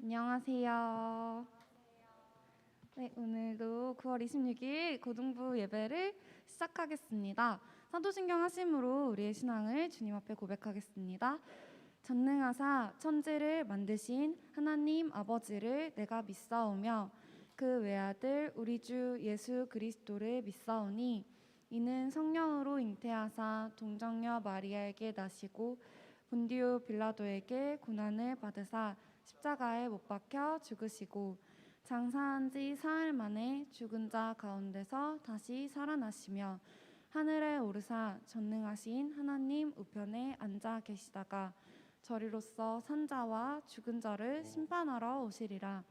안녕하세요. 네, 오늘도 9월 26일 고등부 예배를 시작하겠습니다. 사도신경 하심으로 우리의 신앙을 주님 앞에 고백하겠습니다. 전능하사 천지를 만드신 하나님 아버지를 내가 믿사오며 그 외아들 우리 주 예수 그리스도를 믿사오니 이는 성령으로 잉태하사 동정녀 마리아에게 나시고 본디오 빌라도에게 고난을 받으사 십자가에 못 박혀 죽으시고 장사한 지 사흘 만에 죽은 자 가운데서 다시 살아나시며 하늘에 오르사 전능하신 하나님 우편에 앉아 계시다가 저리로서 산자와 죽은 자를 심판하러 오시리라.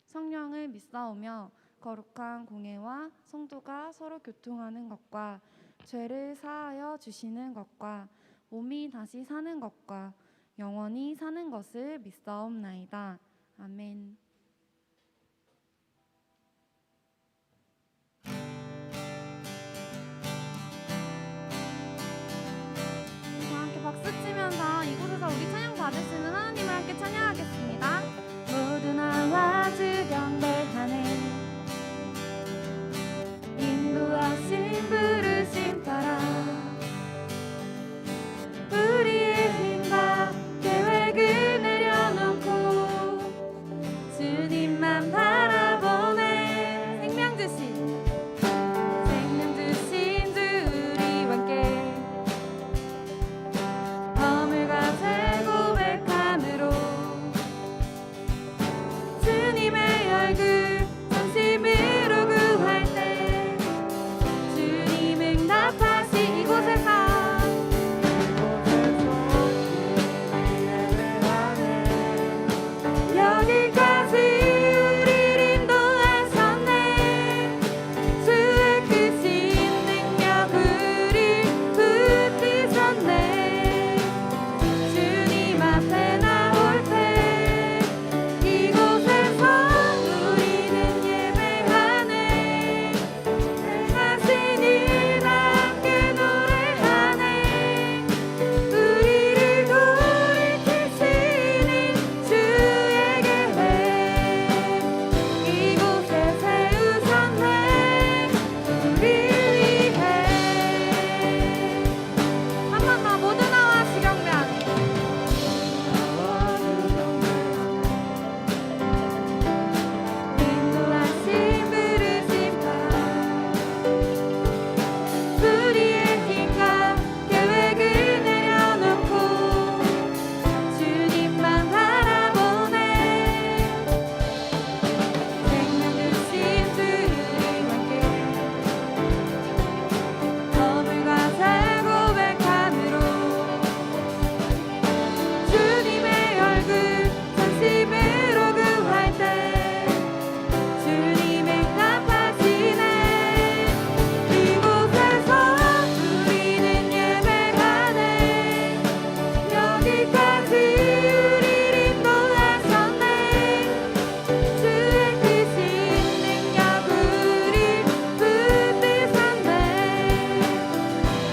성령을 믿사오며 거룩한 공회와 성도가 서로 교통하는 것과 죄를 사하여 주시는 것과 몸이 다시 사는 것과 영원히 사는 것을 믿사옵나이다. 아멘. 다 함께 박수 치면서 이곳에서 우리 찬양 받으시는 하나님을 함께 찬양하겠습니다. 모두 나와 주 경배하네. 인도하신 부르심 따라 우리의 힘과 계획을 내려놓고 주님만 바라보네. 생명 주신 주 우리와 함께 허물과 죄 고백함으로 주님의 얼굴 전심으로 구할 때 주님 응답하시. 이곳에서 여기까지 우리를 인도하셨네. 주의 크신 능력 우리 붙드셨네. 주님 앞에 나올 때 이곳에서 우리는 예배하네. 행하신 일 함께 노래하네. 우리를 돌이키시는 주의 계획 이곳에 세우셨네. 우리 위해 한 번 더 모두 나와 시경배하네. 인도하신 부르심 따라 우리의 힘과 계획을 내려놓고 주님만 바라보네. 생명 주신 주님 함께 허물과 죄 고백함으로 주님의 얼굴 전심으로 구할 때 주님 응답하시네. 이곳에서 우리는 예배하네. 여기까지 우리를 인도하셨네. 주의 크신 능력 우리 붙드셨네.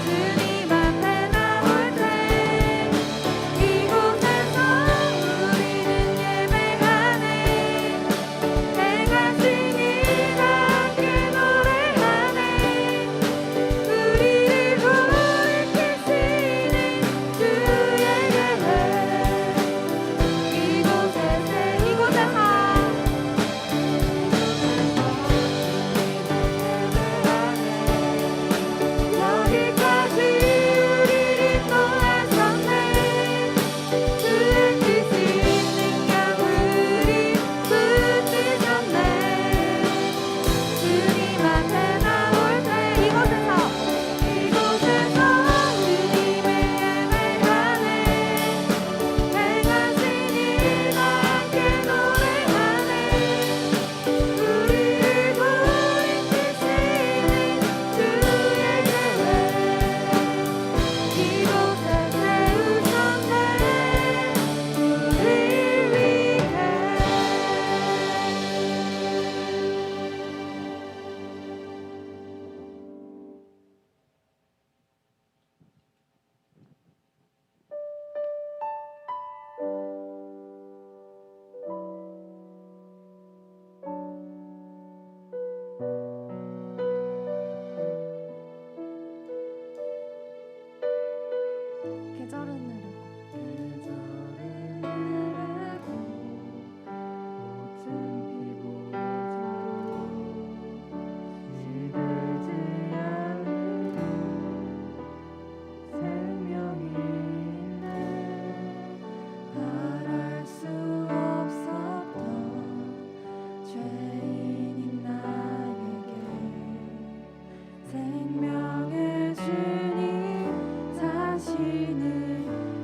주님 앞에 나올 때 이곳에서 우리는 예배하네. 행하신 일 함께 노래하네. 우리를 돌이키시는 주의 계획 이곳에서 여기까지 우리를 인도하셨네. 주의 크신 능력 우리 붙드셨네. 주님 앞에 나올 때 이곳에서 주님을 예배하네. 행하신 일 함께 노래하네. 우리를 돌이키시는 주의 계획 이곳에 세우셨네. 우리 위해 계절은 흐르고 말할 수 없었던 죄인인 나에게 생명의 주님 자신을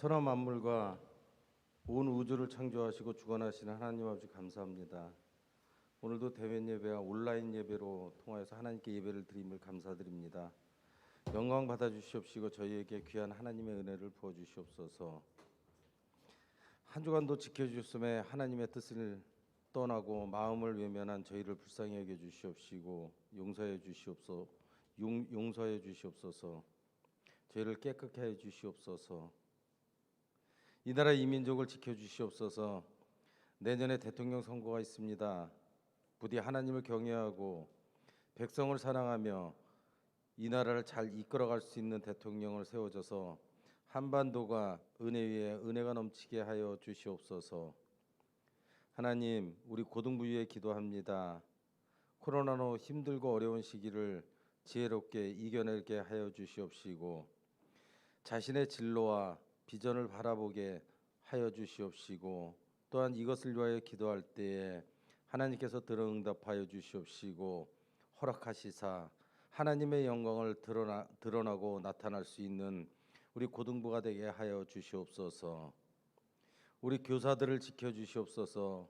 천하 만물과 온 우주를 창조하시고 주관하시는 하나님 아버지 감사합니다. 오늘도 대면 예배와 온라인 예배로 통하여서 하나님께 예배를 드림을 감사드립니다. 영광 받아 주시옵시고 저희에게 귀한 하나님의 은혜를 부어 주시옵소서. 한 주간도 지켜 주셨음에 하나님의 뜻을 떠나고 마음을 외면한 저희를 불쌍히 여겨 주시옵시고 용서해 주시옵소서. 저희를 깨끗게 해 주시옵소서. 이 나라 이 민족을 지켜 주시옵소서. 내년에 대통령 선거가 있습니다. 부디 하나님을 경외하고 백성을 사랑하며 이 나라를 잘 이끌어갈 수 있는 대통령을 세워줘서 한반도가 은혜 위에 은혜가 넘치게 하여 주시옵소서. 하나님, 우리 고등부 위에 기도합니다. 코로나로 힘들고 어려운 시기를 지혜롭게 이겨내게 하여 주시옵시고 자신의 진로와 비전을 바라보게 하여 주시옵시고 또한 이것을 위하여 기도할 때에 하나님께서 들어 응답하여 주시옵시고 허락하시사 하나님의 영광을 드러나고 나타날 수 있는 우리 고등부가 되게 하여 주시옵소서. 우리 교사들을 지켜 주시옵소서.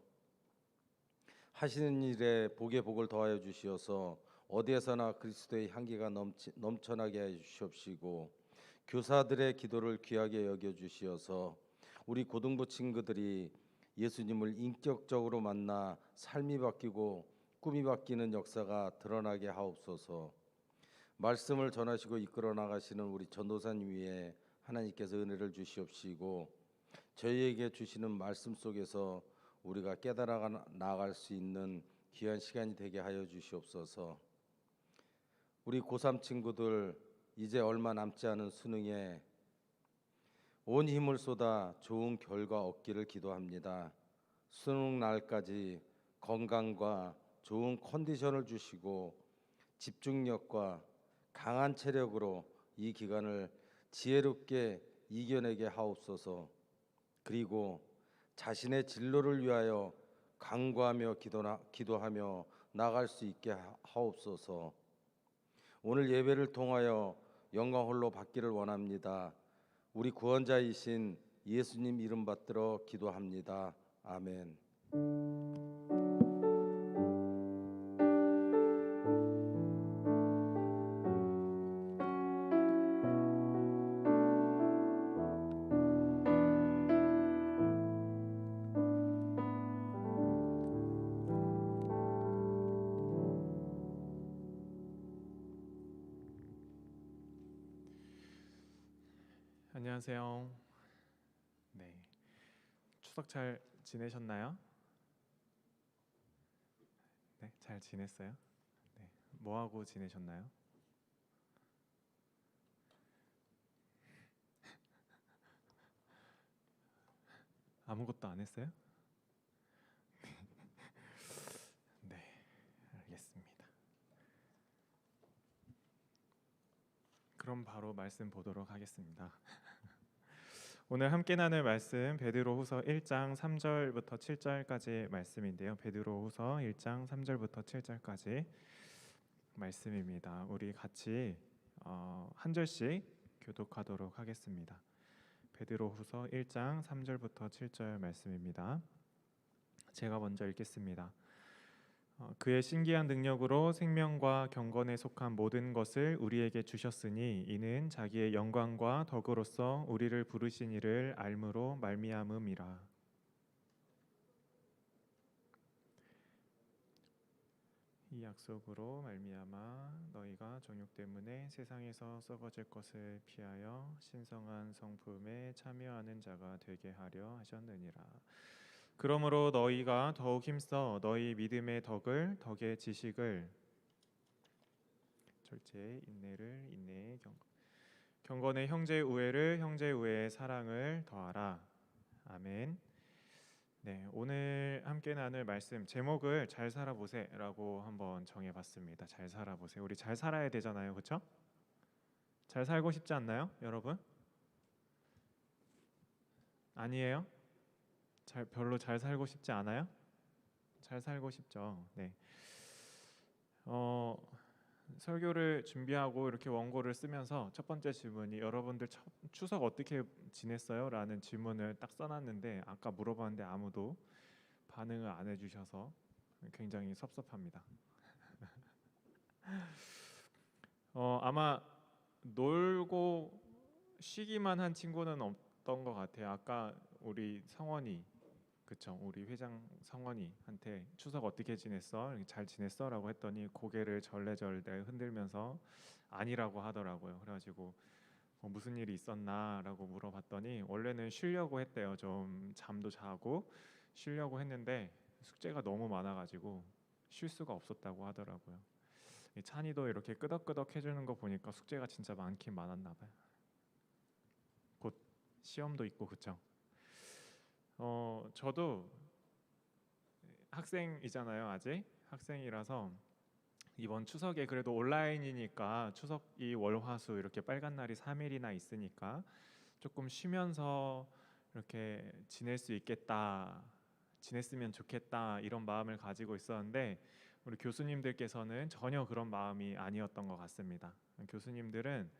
하시는 일에 복에 복을 더하여 주시어서 어디에서나 그리스도의 향기가 넘쳐나게 해 주시옵시고 교사들의 기도를 귀하게 여겨 주시어서 우리 고등부 친구들이 예수님을 인격적으로 만나 삶이 바뀌고 꿈이 바뀌는 역사가 드러나게 하옵소서. 말씀을 전하시고 이끌어 나가시는 우리 전도사님 위에 하나님께서 은혜를 주시옵시고 저희에게 주시는 말씀 속에서 우리가 깨달아 나아갈 수 있는 귀한 시간이 되게 하여 주시옵소서. 우리 고3 친구들 이제 얼마 남지 않은 수능에 온 힘을 쏟아 좋은 결과 얻기를 기도합니다. 수능 날까지 건강과 좋은 컨디션을 주시고 집중력과 강한 체력으로 이 기간을 지혜롭게 이겨내게 하옵소서. 그리고 자신의 진로를 위하여 간구하며 기도하며 나갈 수 있게 하옵소서. 오늘 예배를 통하여 영광 홀로 받기를 원합니다. 우리 구원자이신 예수님 이름 받들어 기도합니다. 아멘. 안녕하세요. 네, 추석 잘 지내셨나요? 네, 잘 지냈어요? 네, 뭐 하고 지내셨나요? 아무것도 안 했어요? 네, 알겠습니다. 그럼 바로 말씀 보도록 하겠습니다. 오늘 함께 나눌 말씀 베드로후서 1장 3절부터 7절까지 말씀인데요. 베드로후서 1장 3절부터 7절까지 말씀입니다. 우리 같이 한 절씩 교독하도록 하겠습니다. 베드로후서 1장 3절부터 7절 말씀입니다. 제가 먼저 읽겠습니다. 그의 신기한 능력으로 생명과 경건에 속한 모든 것을 우리에게 주셨으니 이는 자기의 영광과 덕으로서 우리를 부르신 이를 알므로 말미암음이라. 이 약속으로 말미암아 너희가 정욕 때문에 세상에서 썩어질 것을 피하여 신성한 성품에 참여하는 자가 되게 하려 하셨느니라. 그러므로 너희가 더욱 힘써 너희 믿음의 덕의 지식을 절제의 인내를 인내의 경건의 형제의 우애를 형제의 우애의 사랑을 더하라. 아멘. 네, 오늘 함께 나눌 말씀 제목을 잘 살아보세라고 한번 정해봤습니다. 잘 살아보세. 우리 잘 살아야 되잖아요, 그렇죠? 잘 살고 싶지 않나요, 여러분? 아니에요? 별로 잘 살고 싶지 않아요? 잘 살고 싶죠. 네. 설교를 준비하고 이렇게 원고를 쓰면서 첫 번째 질문이 여러분들 추석 어떻게 지냈어요? 라는 질문을 딱 써놨는데 아까 물어봤는데 아무도 반응을 안 해주셔서 굉장히 섭섭합니다. 아마 놀고 쉬기만 한 친구는 없던 것 같아요. 아까 우리 성원이, 그쵸? 우리 회장 성원이한테 추석 어떻게 지냈어? 이렇게 잘 지냈어?라고 했더니 고개를 절레절레 흔들면서 아니라고 하더라고요. 그래가지고 무슨 일이 있었나라고 물어봤더니 원래는 쉬려고 했대요. 좀 잠도 자고 쉬려고 했는데 숙제가 너무 많아가지고 쉴 수가 없었다고 하더라고요. 이 찬이도 이렇게 끄덕끄덕 해주는 거 보니까 숙제가 진짜 많긴 많았나 봐요. 곧 시험도 있고 그쵸? 저도 학생이잖아요. 아직 학생이라서 이번 추석에 그래도 온라인이니까 추석이 월화수 이렇게 빨간 날이 3일이나 있으니까 조금 쉬면서 이렇게 지낼 수 있겠다, 지냈으면 좋겠다 이런 마음을 가지고 있었는데 우리 교수님들께서는 전혀 그런 마음이 아니었던 것 같습니다. 교수님들은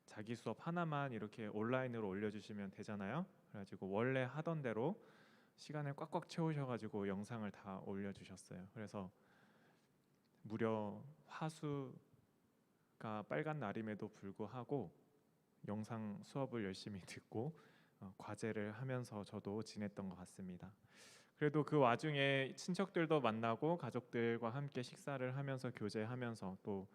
자기 수업 하나만 이렇게 온라인으로 올려주시면 되잖아요. 그래가지고 원래 하던 대로 시간을 꽉꽉 채우셔가지고 영상을 다 올려주셨어요. 그래서 무려 화수가 빨간 날임에도 불구하고 영상 수업을 열심히 듣고 과제를 하면서 저도 지냈던 것 같습니다. 그래도 그 와중에 친척들도 만나고 가족들과 함께 식사를 하면서 교제하면서 또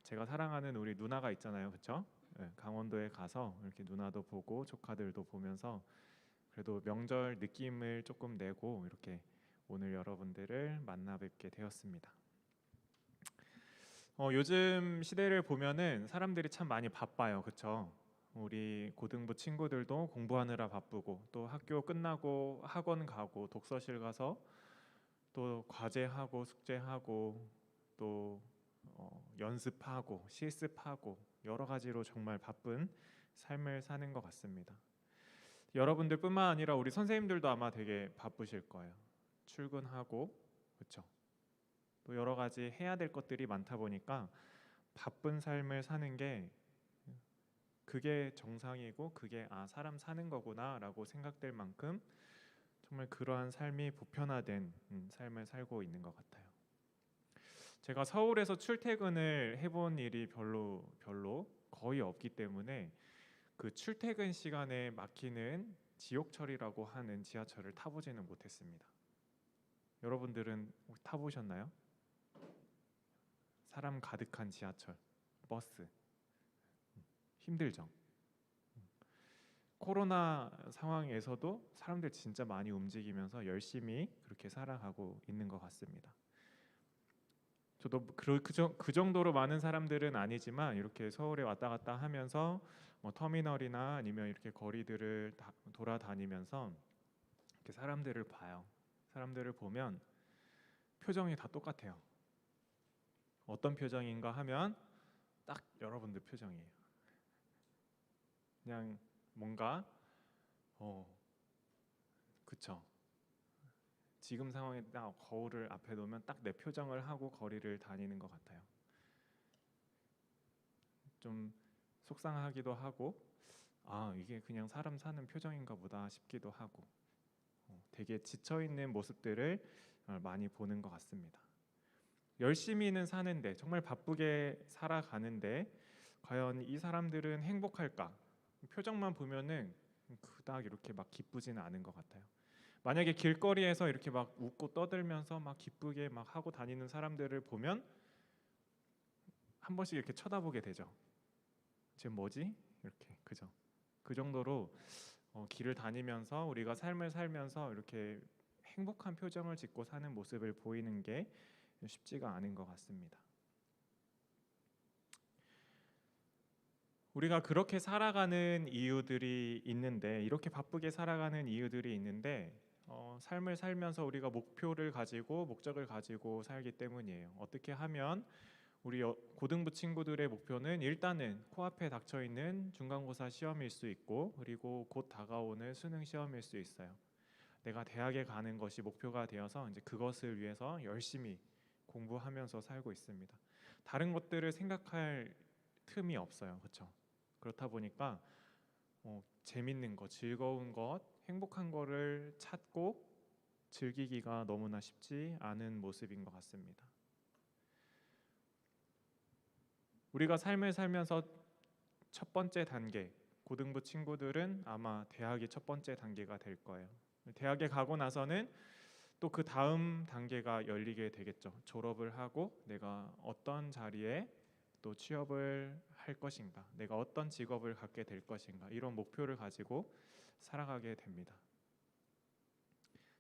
제가 사랑하는 우리 누나가 있잖아요, 그렇죠? 네, 강원도에 가서 이렇게 누나도 보고 조카들도 보면서 그래도 명절 느낌을 조금 내고 이렇게 오늘 여러분들을 만나 뵙게 되었습니다. 요즘 시대를 보면은 사람들이 참 많이 바빠요, 그렇죠? 우리 고등부 친구들도 공부하느라 바쁘고 또 학교 끝나고 학원 가고 독서실 가서 또 과제하고 숙제하고 또 연습하고 실습하고 여러 가지로 정말 바쁜 삶을 사는 것 같습니다. 여러분들뿐만 아니라 우리 선생님들도 아마 되게 바쁘실 거예요. 출근하고 그렇죠. 또 여러 가지 해야 될 것들이 많다 보니까 바쁜 삶을 사는 게 그게 정상이고 그게 사람 사는 거구나라고 생각될 만큼 정말 그러한 삶이 보편화된 삶을 살고 있는 것 같아요. 제가 서울에서 출퇴근을 해본 일이 별로 거의 없기 때문에 그 출퇴근 시간에 막히는 지옥철이라고 하는 지하철을 타보지는 못했습니다. 여러분들은 타보셨나요? 사람 가득한 지하철, 버스 힘들죠. 코로나 상황에서도 사람들 진짜 많이 움직이면서 열심히 그렇게 살아가고 있는 것 같습니다. 저도 그 정도로 많은 사람들은 아니지만 이렇게 서울에 왔다 갔다 하면서 터미널이나 아니면 이렇게 거리들을 돌아다니면서 이렇게 사람들을 봐요. 사람들을 보면 표정이 다 똑같아요. 어떤 표정인가 하면 딱 여러분들 표정이에요. 그냥 뭔가 그쵸. 지금 상황에 딱 거울을 앞에 놓으면 딱 내 표정을 하고 거리를 다니는 것 같아요. 좀 속상하기도 하고 이게 그냥 사람 사는 표정인가 보다 싶기도 하고 되게 지쳐있는 모습들을 많이 보는 것 같습니다. 열심히는 사는데 정말 바쁘게 살아가는데 과연 이 사람들은 행복할까? 표정만 보면은 그닥 이렇게 막 기쁘지는 않은 것 같아요. 만약에 길거리에서 이렇게 막 웃고 떠들면서 막 기쁘게 막 하고 다니는 사람들을 보면 한 번씩 이렇게 쳐다보게 되죠. 쟤 뭐지? 이렇게 그죠? 그 정도로 길을 다니면서 우리가 삶을 살면서 이렇게 행복한 표정을 짓고 사는 모습을 보이는 게 쉽지가 않은 것 같습니다. 우리가 그렇게 살아가는 이유들이 있는데 이렇게 바쁘게 살아가는 이유들이 있는데 삶을 살면서 우리가 목표를 가지고 목적을 가지고 살기 때문이에요. 어떻게 하면 우리 고등부 친구들의 목표는 일단은 코앞에 닥쳐있는 중간고사 시험일 수 있고 그리고 곧 다가오는 수능 시험일 수 있어요. 내가 대학에 가는 것이 목표가 되어서 이제 그것을 위해서 열심히 공부하면서 살고 있습니다. 다른 것들을 생각할 틈이 없어요. 그렇죠? 그렇다 보니까 재밌는 것, 즐거운 것, 행복한 거를 찾고 즐기기가 너무나 쉽지 않은 모습인 것 같습니다. 우리가 삶을 살면서 첫 번째 단계, 고등부 친구들은 아마 대학이 첫 번째 단계가 될 거예요. 대학에 가고 나서는 또 그 다음 단계가 열리게 되겠죠. 졸업을 하고 내가 어떤 자리에 또 취업을 할 것인가, 내가 어떤 직업을 갖게 될 것인가, 이런 목표를 가지고 살아가게 됩니다.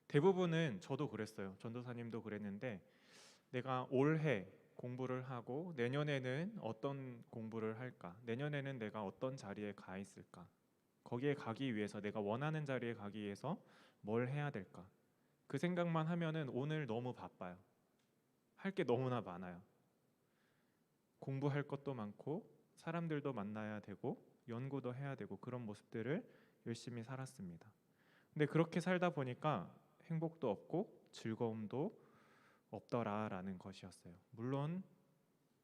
대부분은 저도 그랬어요. 전도사님도 그랬는데 내가 올해 공부를 하고 내년에는 어떤 공부를 할까, 내년에는 내가 어떤 자리에 가 있을까, 거기에 가기 위해서 내가 원하는 자리에 가기 위해서 뭘 해야 될까, 그 생각만 하면은 오늘 너무 바빠요. 할 게 너무나 많아요. 공부할 것도 많고 사람들도 만나야 되고 연구도 해야 되고 그런 모습들을 열심히 살았습니다. 근데 그렇게 살다 보니까 행복도 없고 즐거움도 없더라라는 것이었어요. 물론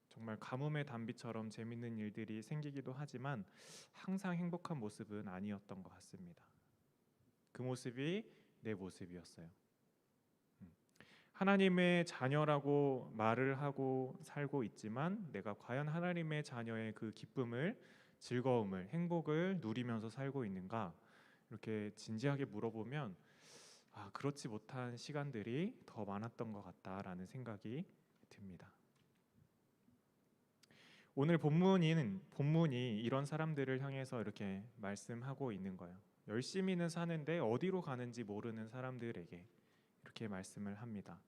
정말 가뭄의 단비처럼 재밌는 일들이 생기기도 하지만 항상 행복한 모습은 아니었던 것 같습니다. 그 모습이 내 모습이었어요. 하나님의 자녀라고 말을 하고 살고 있지만 내가 과연 하나님의 자녀의 그 기쁨을, 즐거움을, 행복을 누리면서 살고 있는가? 이렇게 진지하게 물어보면 그렇지 못한 시간들이 더 많았던 것 같다라는 생각이 듭니다. 오늘 본문이 이런 사람들을 향해서 이렇게 말씀하고 있는 거예요. 열심히는 사는데 어디로 가는지 모르는 사람들에게 이렇게 말씀을 합니다.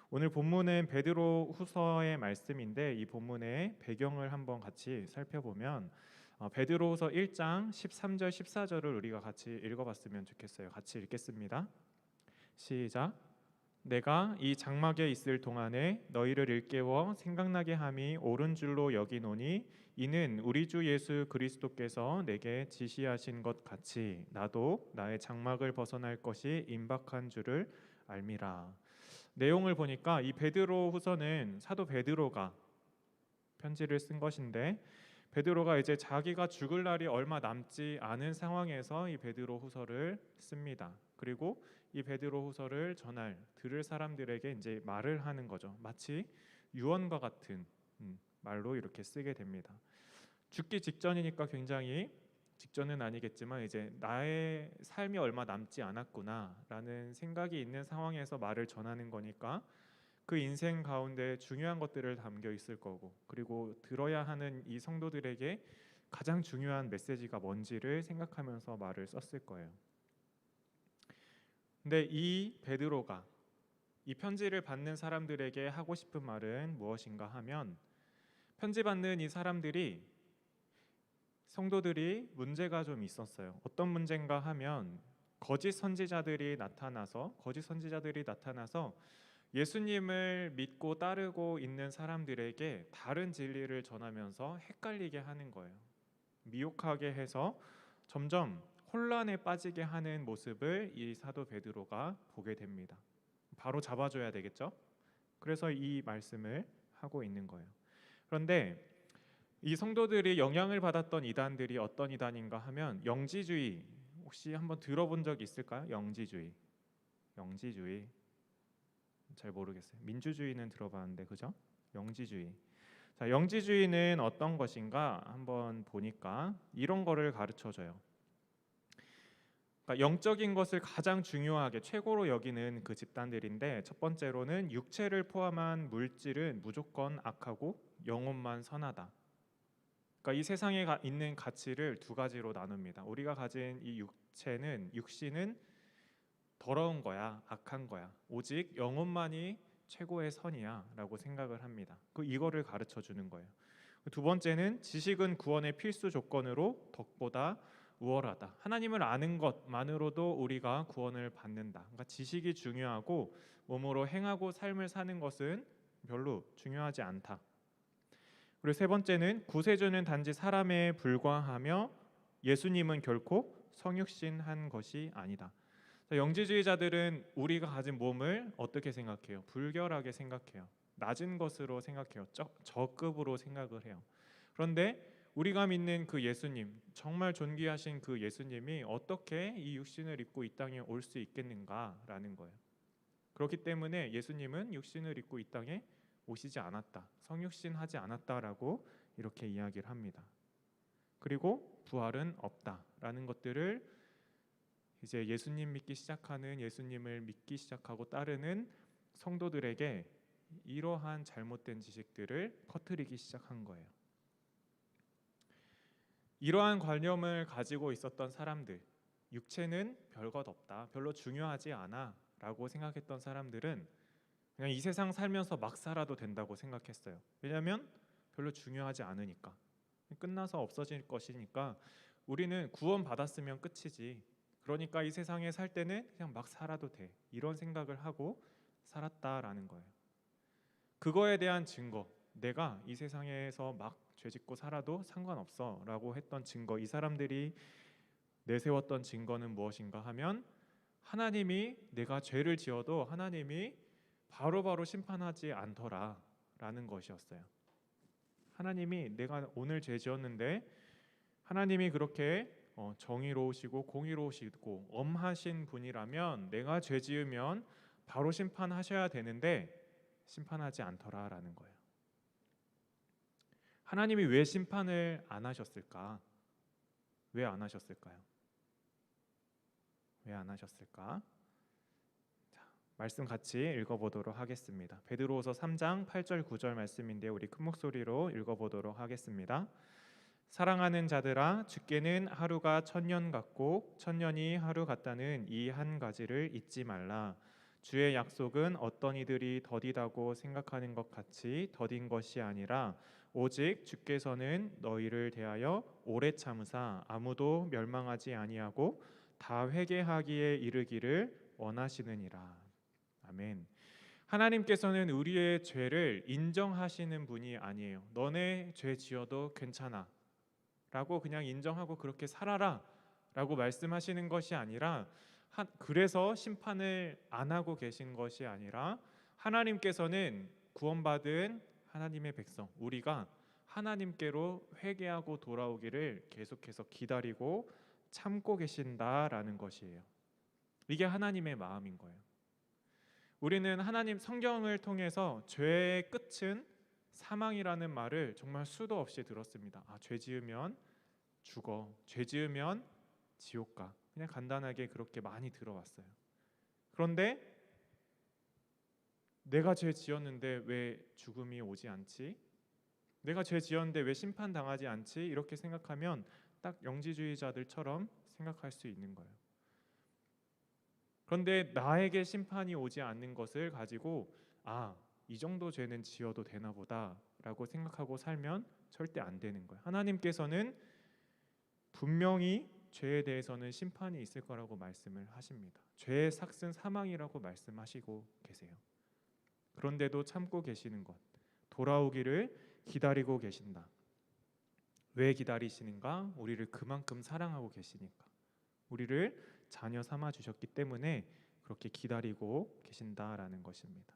오늘 본문은 베드로 후서의 말씀인데 이 본문의 배경을 한번 같이 살펴보면 베드로 후서 1장 13절 14절을 우리가 같이 읽어봤으면 좋겠어요. 같이 읽겠습니다. 시작. 내가 이 장막에 있을 동안에 너희를 일깨워 생각나게 함이 옳은 줄로 여기노니 이는 우리 주 예수 그리스도께서 내게 지시하신 것 같이 나도 나의 장막을 벗어날 것이 임박한 줄을 알미라. 내용을 보니까 이 베드로 후서는 사도 베드로가 편지를 쓴 것인데 베드로가 이제 자기가 죽을 날이 얼마 남지 않은 상황에서 이 베드로 후서를 씁니다. 그리고 이 베드로 후서를 전할 들을 사람들에게 이제 말을 하는 거죠. 마치 유언과 같은 말로 이렇게 쓰게 됩니다. 죽기 직전이니까 굉장히, 직전은 아니겠지만 이제 나의 삶이 얼마 남지 않았구나라는 생각이 있는 상황에서 말을 전하는 거니까 그 인생 가운데 중요한 것들을 담겨 있을 거고, 그리고 들어야 하는 이 성도들에게 가장 중요한 메시지가 뭔지를 생각하면서 말을 썼을 거예요. 근데 이 베드로가 이 편지를 받는 사람들에게 하고 싶은 말은 무엇인가 하면, 편지 받는 이 사람들이, 성도들이 문제가 좀 있었어요. 어떤 문제인가 하면 거짓 선지자들이 나타나서 예수님을 믿고 따르고 있는 사람들에게 다른 진리를 전하면서 헷갈리게 하는 거예요. 미혹하게 해서 점점 혼란에 빠지게 하는 모습을 이 사도 베드로가 보게 됩니다. 바로 잡아줘야 되겠죠? 그래서 이 말씀을 하고 있는 거예요. 그런데 이 성도들이 영향을 받았던 이단들이 어떤 이단인가 하면 영지주의, 혹시 한번 들어본 적 있을까요? 영지주의 잘 모르겠어요. 민주주의는 들어봤는데, 그죠? 영지주의. 자, 영지주의는 어떤 것인가 한번 보니까 이런 거를 가르쳐줘요. 그러니까 영적인 것을 가장 중요하게 최고로 여기는 그 집단들인데, 첫 번째로는 육체를 포함한 물질은 무조건 악하고 영혼만 선하다. 그러니까 이 세상에 있는 가치를 두 가지로 나눕니다. 우리가 가진 이 육신은 더러운 거야, 악한 거야. 오직 영혼만이 최고의 선이야라고 생각을 합니다. 이거를 가르쳐 주는 거예요. 두 번째는 지식은 구원의 필수 조건으로 덕보다 우월하다. 하나님을 아는 것만으로도 우리가 구원을 받는다. 그러니까 지식이 중요하고 몸으로 행하고 삶을 사는 것은 별로 중요하지 않다. 그리고 세 번째는 구세주는 단지 사람에 불과하며 예수님은 결코 성육신한 것이 아니다. 영지주의자들은 우리가 가진 몸을 어떻게 생각해요? 불결하게 생각해요. 낮은 것으로 생각해요. 저급으로 생각을 해요. 그런데 우리가 믿는 그 예수님, 정말 존귀하신 그 예수님이 어떻게 이 육신을 입고 이 땅에 올 수 있겠는가라는 거예요. 그렇기 때문에 예수님은 육신을 입고 이 땅에 오시지 않았다, 성육신하지 않았다라고 이렇게 이야기를 합니다. 그리고 부활은 없다라는 것들을 이제 예수님 믿기 시작하는, 예수님을 믿기 시작하고 따르는 성도들에게 이러한 잘못된 지식들을 퍼뜨리기 시작한 거예요. 이러한 관념을 가지고 있었던 사람들, 육체는 별것 없다, 별로 중요하지 않아 라고 생각했던 사람들은 그냥 이 세상 살면서 막 살아도 된다고 생각했어요. 왜냐하면 별로 중요하지 않으니까, 끝나서 없어질 것이니까 우리는 구원 받았으면 끝이지, 그러니까 이 세상에 살 때는 그냥 막 살아도 돼, 이런 생각을 하고 살았다라는 거예요. 그거에 대한 증거, 내가 이 세상에서 막 죄짓고 살아도 상관없어 라고 했던 증거, 이 사람들이 내세웠던 증거는 무엇인가 하면 하나님이, 내가 죄를 지어도 하나님이 바로바로 심판하지 않더라 라는 것이었어요. 하나님이, 내가 오늘 죄 지었는데 하나님이 그렇게 정의로우시고 공의로우시고 엄하신 분이라면 내가 죄 지으면 바로 심판하셔야 되는데 심판하지 않더라 라는 거예요. 하나님이 왜 심판을 안 하셨을까? 왜 안 하셨을까요? 왜 안 하셨을까? 자, 말씀 같이 읽어보도록 하겠습니다. 베드로후서 3장 8절 9절 말씀인데 우리 큰 목소리로 읽어보도록 하겠습니다. 사랑하는 자들아, 주께는 하루가 1000년 같고 1000년이 하루 같다는 이 한 가지를 잊지 말라. 주의 약속은 어떤 이들이 더디다고 생각하는 것 같이 더딘 것이 아니라 오직 주께서는 너희를 대하여 오래 참으사 아무도 멸망하지 아니하고 다 회개하기에 이르기를 원하시느니라. 아멘. 하나님께서는 우리의 죄를 인정하시는 분이 아니에요. 너네 죄 지어도 괜찮아 라고 그냥 인정하고 그렇게 살아라 라고 말씀하시는 것이 아니라, 그래서 심판을 안 하고 계신 것이 아니라 하나님께서는 구원받은 하나님의 백성, 우리가 하나님께로 회개하고 돌아오기를 계속해서 기다리고 참고 계신다라는 것이에요. 이게 하나님의 마음인 거예요. 우리는 하나님 성경을 통해서 죄의 끝은 사망이라는 말을 정말 수도 없이 들었습니다. 죄 지으면 죽어, 죄 지으면 지옥 가, 그냥 간단하게 그렇게 많이 들어왔어요. 그런데 내가 죄 지었는데 왜 죽음이 오지 않지? 내가 죄 지었는데 왜 심판당하지 않지? 이렇게 생각하면 딱 영지주의자들처럼 생각할 수 있는 거예요. 그런데 나에게 심판이 오지 않는 것을 가지고 이 정도 죄는 지어도 되나 보다 라고 생각하고 살면 절대 안 되는 거예요. 하나님께서는 분명히 죄에 대해서는 심판이 있을 거라고 말씀을 하십니다. 죄의 삭은 사망이라고 말씀하시고 계세요. 그런데도 참고 계시는 것, 돌아오기를 기다리고 계신다. 왜 기다리시는가? 우리를 그만큼 사랑하고 계시니까, 우리를 자녀 삼아 주셨기 때문에 그렇게 기다리고 계신다라는 것입니다.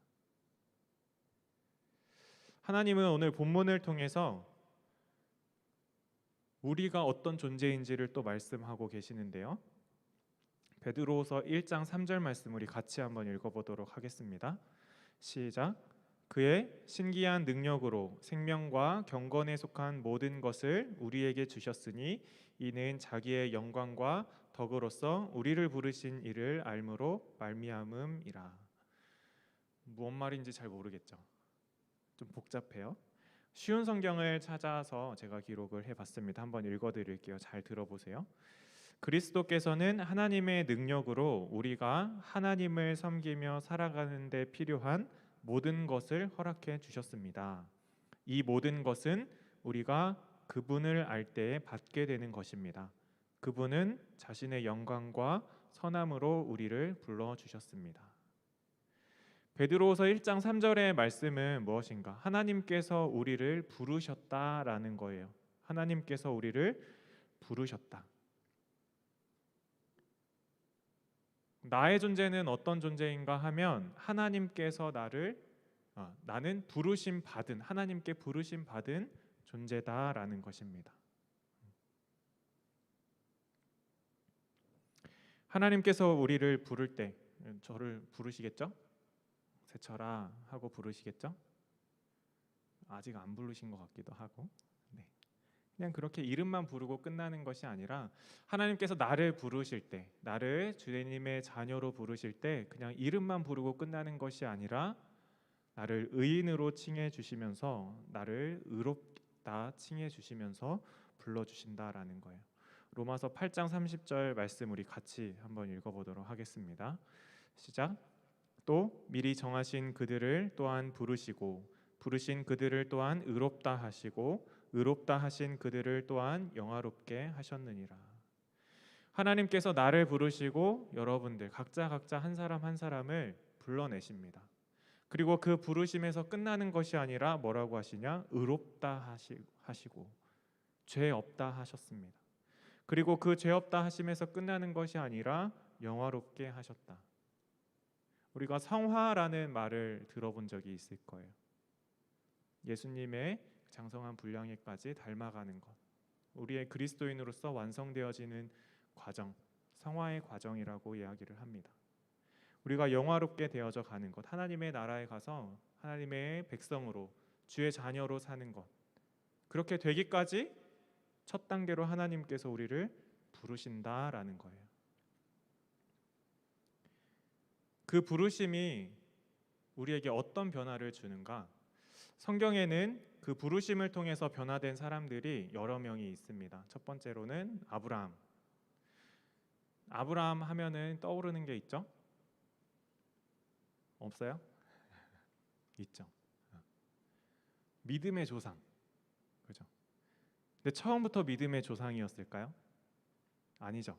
하나님은 오늘 본문을 통해서 우리가 어떤 존재인지를 또 말씀하고 계시는데요. 베드로후서 1장 3절 말씀 우리 같이 한번 읽어보도록 하겠습니다. 시작. 그의 신기한 능력으로 생명과 경건에 속한 모든 것을 우리에게 주셨으니 이는 자기의 영광과 덕으로서 우리를 부르신 이를 알므로 말미암음이라. 무슨 말인지 잘 모르겠죠? 좀 복잡해요. 쉬운 성경을 찾아서 제가 기록을 해봤습니다. 한번 읽어드릴게요. 잘 들어보세요. 그리스도께서는 하나님의 능력으로 우리가 하나님을 섬기며 살아가는 데 필요한 모든 것을 허락해 주셨습니다. 이 모든 것은 우리가 그분을 알 때에 받게 되는 것입니다. 그분은 자신의 영광과 선함으로 우리를 불러주셨습니다. 베드로후서 1장 3절의 말씀은 무엇인가? 하나님께서 우리를 부르셨다라는 거예요. 하나님께서 우리를 부르셨다. 나의 존재는 어떤 존재인가 하면 하나님께서 나를 나는 부르심 받은, 하나님께 부르심 받은 존재다라는 것입니다. 하나님께서 우리를 부를 때 저를 부르시겠죠? 세철아 하고 부르시겠죠? 아직 안 부르신 것 같기도 하고. 네. 그냥 그렇게 이름만 부르고 끝나는 것이 아니라 하나님께서 나를 부르실 때, 나를 주님의 자녀로 부르실 때 그냥 이름만 부르고 끝나는 것이 아니라 나를 의인으로 칭해 주시면서, 나를 의롭다 칭해 주시면서 불러주신다라는 거예요. 로마서 8장 30절 말씀 우리 같이 한번 읽어보도록 하겠습니다. 시작. 또 미리 정하신 그들을 또한 부르시고 부르신 그들을 또한 의롭다 하시고 의롭다 하신 그들을 또한 영화롭게 하셨느니라. 하나님께서 나를 부르시고 여러분들 각자 한 사람 한 사람을 불러내십니다. 그리고 그 부르심에서 끝나는 것이 아니라 뭐라고 하시냐? 의롭다 하시고 죄 없다 하셨습니다. 그리고 그 죄 없다 하심에서 끝나는 것이 아니라 영화롭게 하셨다. 우리가 성화라는 말을 들어본 적이 있을 거예요. 예수님의 장성한 분량에까지 닮아가는 것, 우리의 그리스도인으로서 완성되어지는 과정, 성화의 과정이라고 이야기를 합니다. 우리가 영화롭게 되어져 가는 것, 하나님의 나라에 가서 하나님의 백성으로 주의 자녀로 사는 것, 그렇게 되기까지 첫 단계로 하나님께서 우리를 부르신다라는 거예요. 그 부르심이 우리에게 어떤 변화를 주는가? 성경에는 그 부르심을 통해서 변화된 사람들이 여러 명이 있습니다. 첫 번째로는 아브라함. 아브라함 하면은 떠오르는 게 있죠? 없어요? 있죠. 믿음의 조상. 그죠? 근데 처음부터 믿음의 조상이었을까요? 아니죠.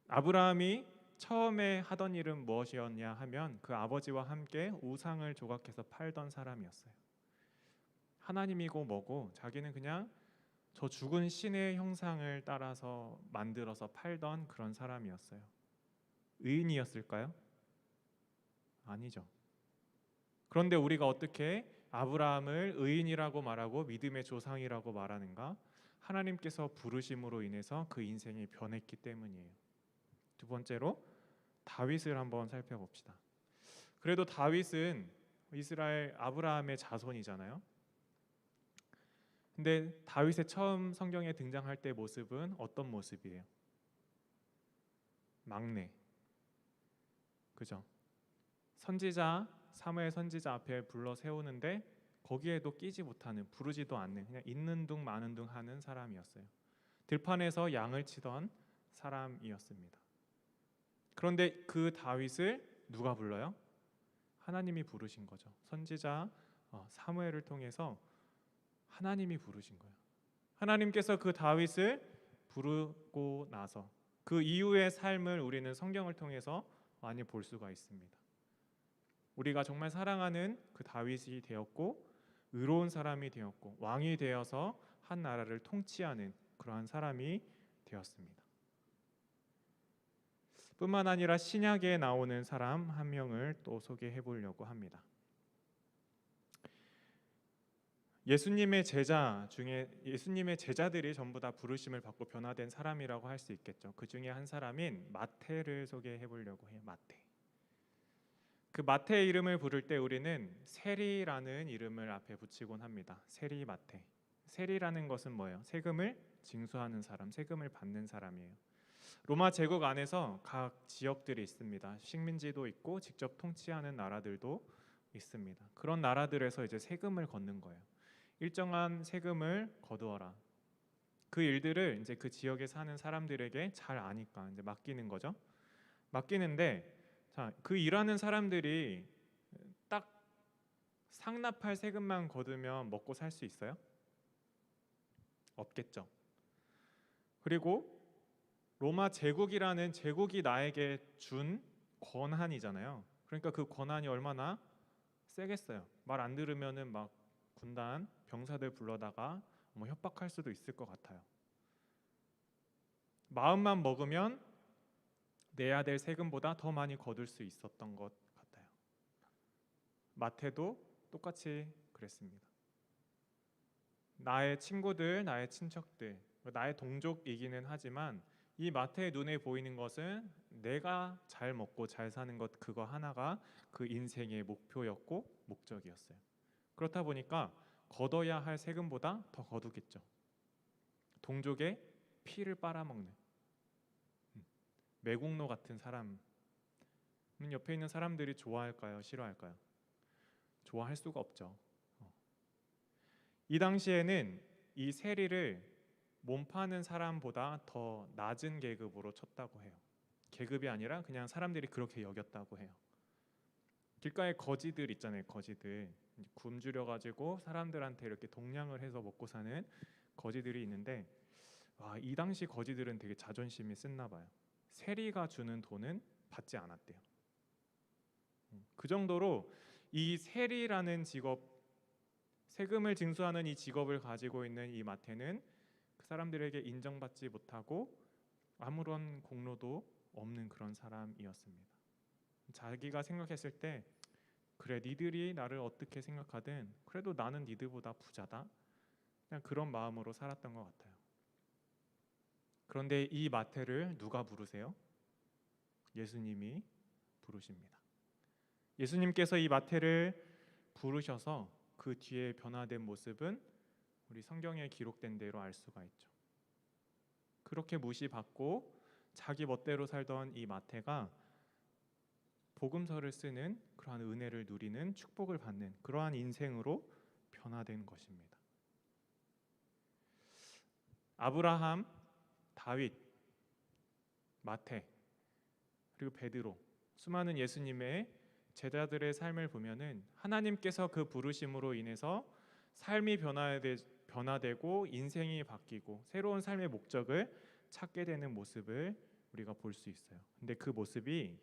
아브라함이 처음에 하던 일은 무엇이었냐 하면 그 아버지와 함께 우상을 조각해서 팔던 사람이었어요. 하나님이고 뭐고 자기는 그냥 저 죽은 신의 형상을 따라서 만들어서 팔던 그런 사람이었어요. 의인이었을까요? 아니죠. 그런데 우리가 어떻게 아브라함을 의인이라고 말하고 믿음의 조상이라고 말하는가? 하나님께서 부르심으로 인해서 그 인생이 변했기 때문이에요. 두 번째로 다윗을 한번 살펴봅시다. 그래도 다윗은 이스라엘 아브라함의 자손이잖아요. 근데 다윗의 처음 성경에 등장할 때 모습은 어떤 모습이에요? 막내. 그죠? 선지자, 사무엘 선지자 앞에 불러 세우는데 거기에도 끼지 못하는, 부르지도 않는, 그냥 있는 둥 마는 둥 하는 사람이었어요. 들판에서 양을 치던 사람이었습니다. 그런데 그 다윗을 누가 불러요? 하나님이 부르신 거죠. 선지자 사무엘을 통해서 하나님이 부르신 거예요. 하나님께서 그 다윗을 부르고 나서 그 이후의 삶을 우리는 성경을 통해서 많이 볼 수가 있습니다. 우리가 정말 사랑하는 그 다윗이 되었고 의로운 사람이 되었고 왕이 되어서 한 나라를 통치하는 그러한 사람이 되었습니다. 뿐만 아니라 신약에 나오는 사람 한 명을 또 소개해 보려고 합니다. 예수님의 제자 중에 예수님의 제자들이 전부 다 부르심을 받고 변화된 사람이라고 할 수 있겠죠. 그 중에 한 사람인 마태를 소개해 보려고 해요. 마태. 그 마태의 이름을 부를 때 우리는 세리라는 이름을 앞에 붙이곤 합니다. 세리 마태. 세리라는 것은 뭐예요? 세금을 징수하는 사람, 세금을 받는 사람이에요. 로마 제국 안에서 각 지역들이 있습니다. 식민지도 있고 직접 통치하는 나라들도 있습니다. 그런 나라들에서 이제 세금을 걷는 거예요. 일정한 세금을 거두어라. 그 일들을 이제 그 지역에 사는 사람들에게 잘 아니까 이제 맡기는 거죠. 맡기는데 자, 그 일하는 사람들이 딱 상납할 세금만 거두면 먹고 살 수 있어요? 없겠죠. 그리고 로마 제국이라는 제국이 나에게 준 권한이잖아요. 그러니까 그 권한이 얼마나 세겠어요. 말 안 들으면은 막 군단 병사들 불러다가 뭐 협박할 수도 있을 것 같아요. 마음만 먹으면 내야 될 세금보다 더 많이 거둘 수 있었던 것 같아요. 마태도 똑같이 그랬습니다. 나의 친구들, 나의 친척들, 나의 동족이기는 하지만 이 마태의 눈에 보이는 것은 내가 잘 먹고 잘 사는 것 그거 하나가 그 인생의 목표였고 목적이었어요. 그렇다 보니까 걷어야 할 세금보다 더 거두겠죠. 동족의 피를 빨아먹는 매국노 같은 사람, 옆에 있는 사람들이 좋아할까요? 싫어할까요? 좋아할 수가 없죠. 이 당시에는 이 세리를 몸 파는 사람보다 더 낮은 계급으로 쳤다고 해요. 계급이 아니라 그냥 사람들이 그렇게 여겼다고 해요. 길가에 거지들 있잖아요. 거지들 굶주려 가지고 사람들한테 이렇게 동냥을 해서 먹고 사는 거지들이 있는데, 이 당시 거지들은 되게 자존심이 셌나 봐요. 세리가 주는 돈은 받지 않았대요. 그 정도로 이 세리라는 직업, 세금을 징수하는 이 직업을 가지고 있는 이 마태는 그 사람들에게 인정받지 못하고 아무런 공로도 없는 그런 사람이었습니다. 자기가 생각했을 때 그래, 니들이 나를 어떻게 생각하든 그래도 나는 니들보다 부자다, 그냥 그런 마음으로 살았던 것 같아요. 그런데 이 마태를 누가 부르세요? 예수님이 부르십니다. 예수님께서 이 마태를 부르셔서 그 뒤에 변화된 모습은 우리 성경에 기록된 대로 알 수가 있죠. 그렇게 무시받고 자기 멋대로 살던 이 마태가 복음서를 쓰는 그러한 은혜를 누리는, 축복을 받는 그러한 인생으로 변화된 것입니다. 아브라함, 다윗, 마태, 그리고 베드로, 수많은 예수님의 제자들의 삶을 보면은 하나님께서 그 부르심으로 인해서 삶이 변화되고 인생이 바뀌고 새로운 삶의 목적을 찾게 되는 모습을 우리가 볼 수 있어요. 근데 그 모습이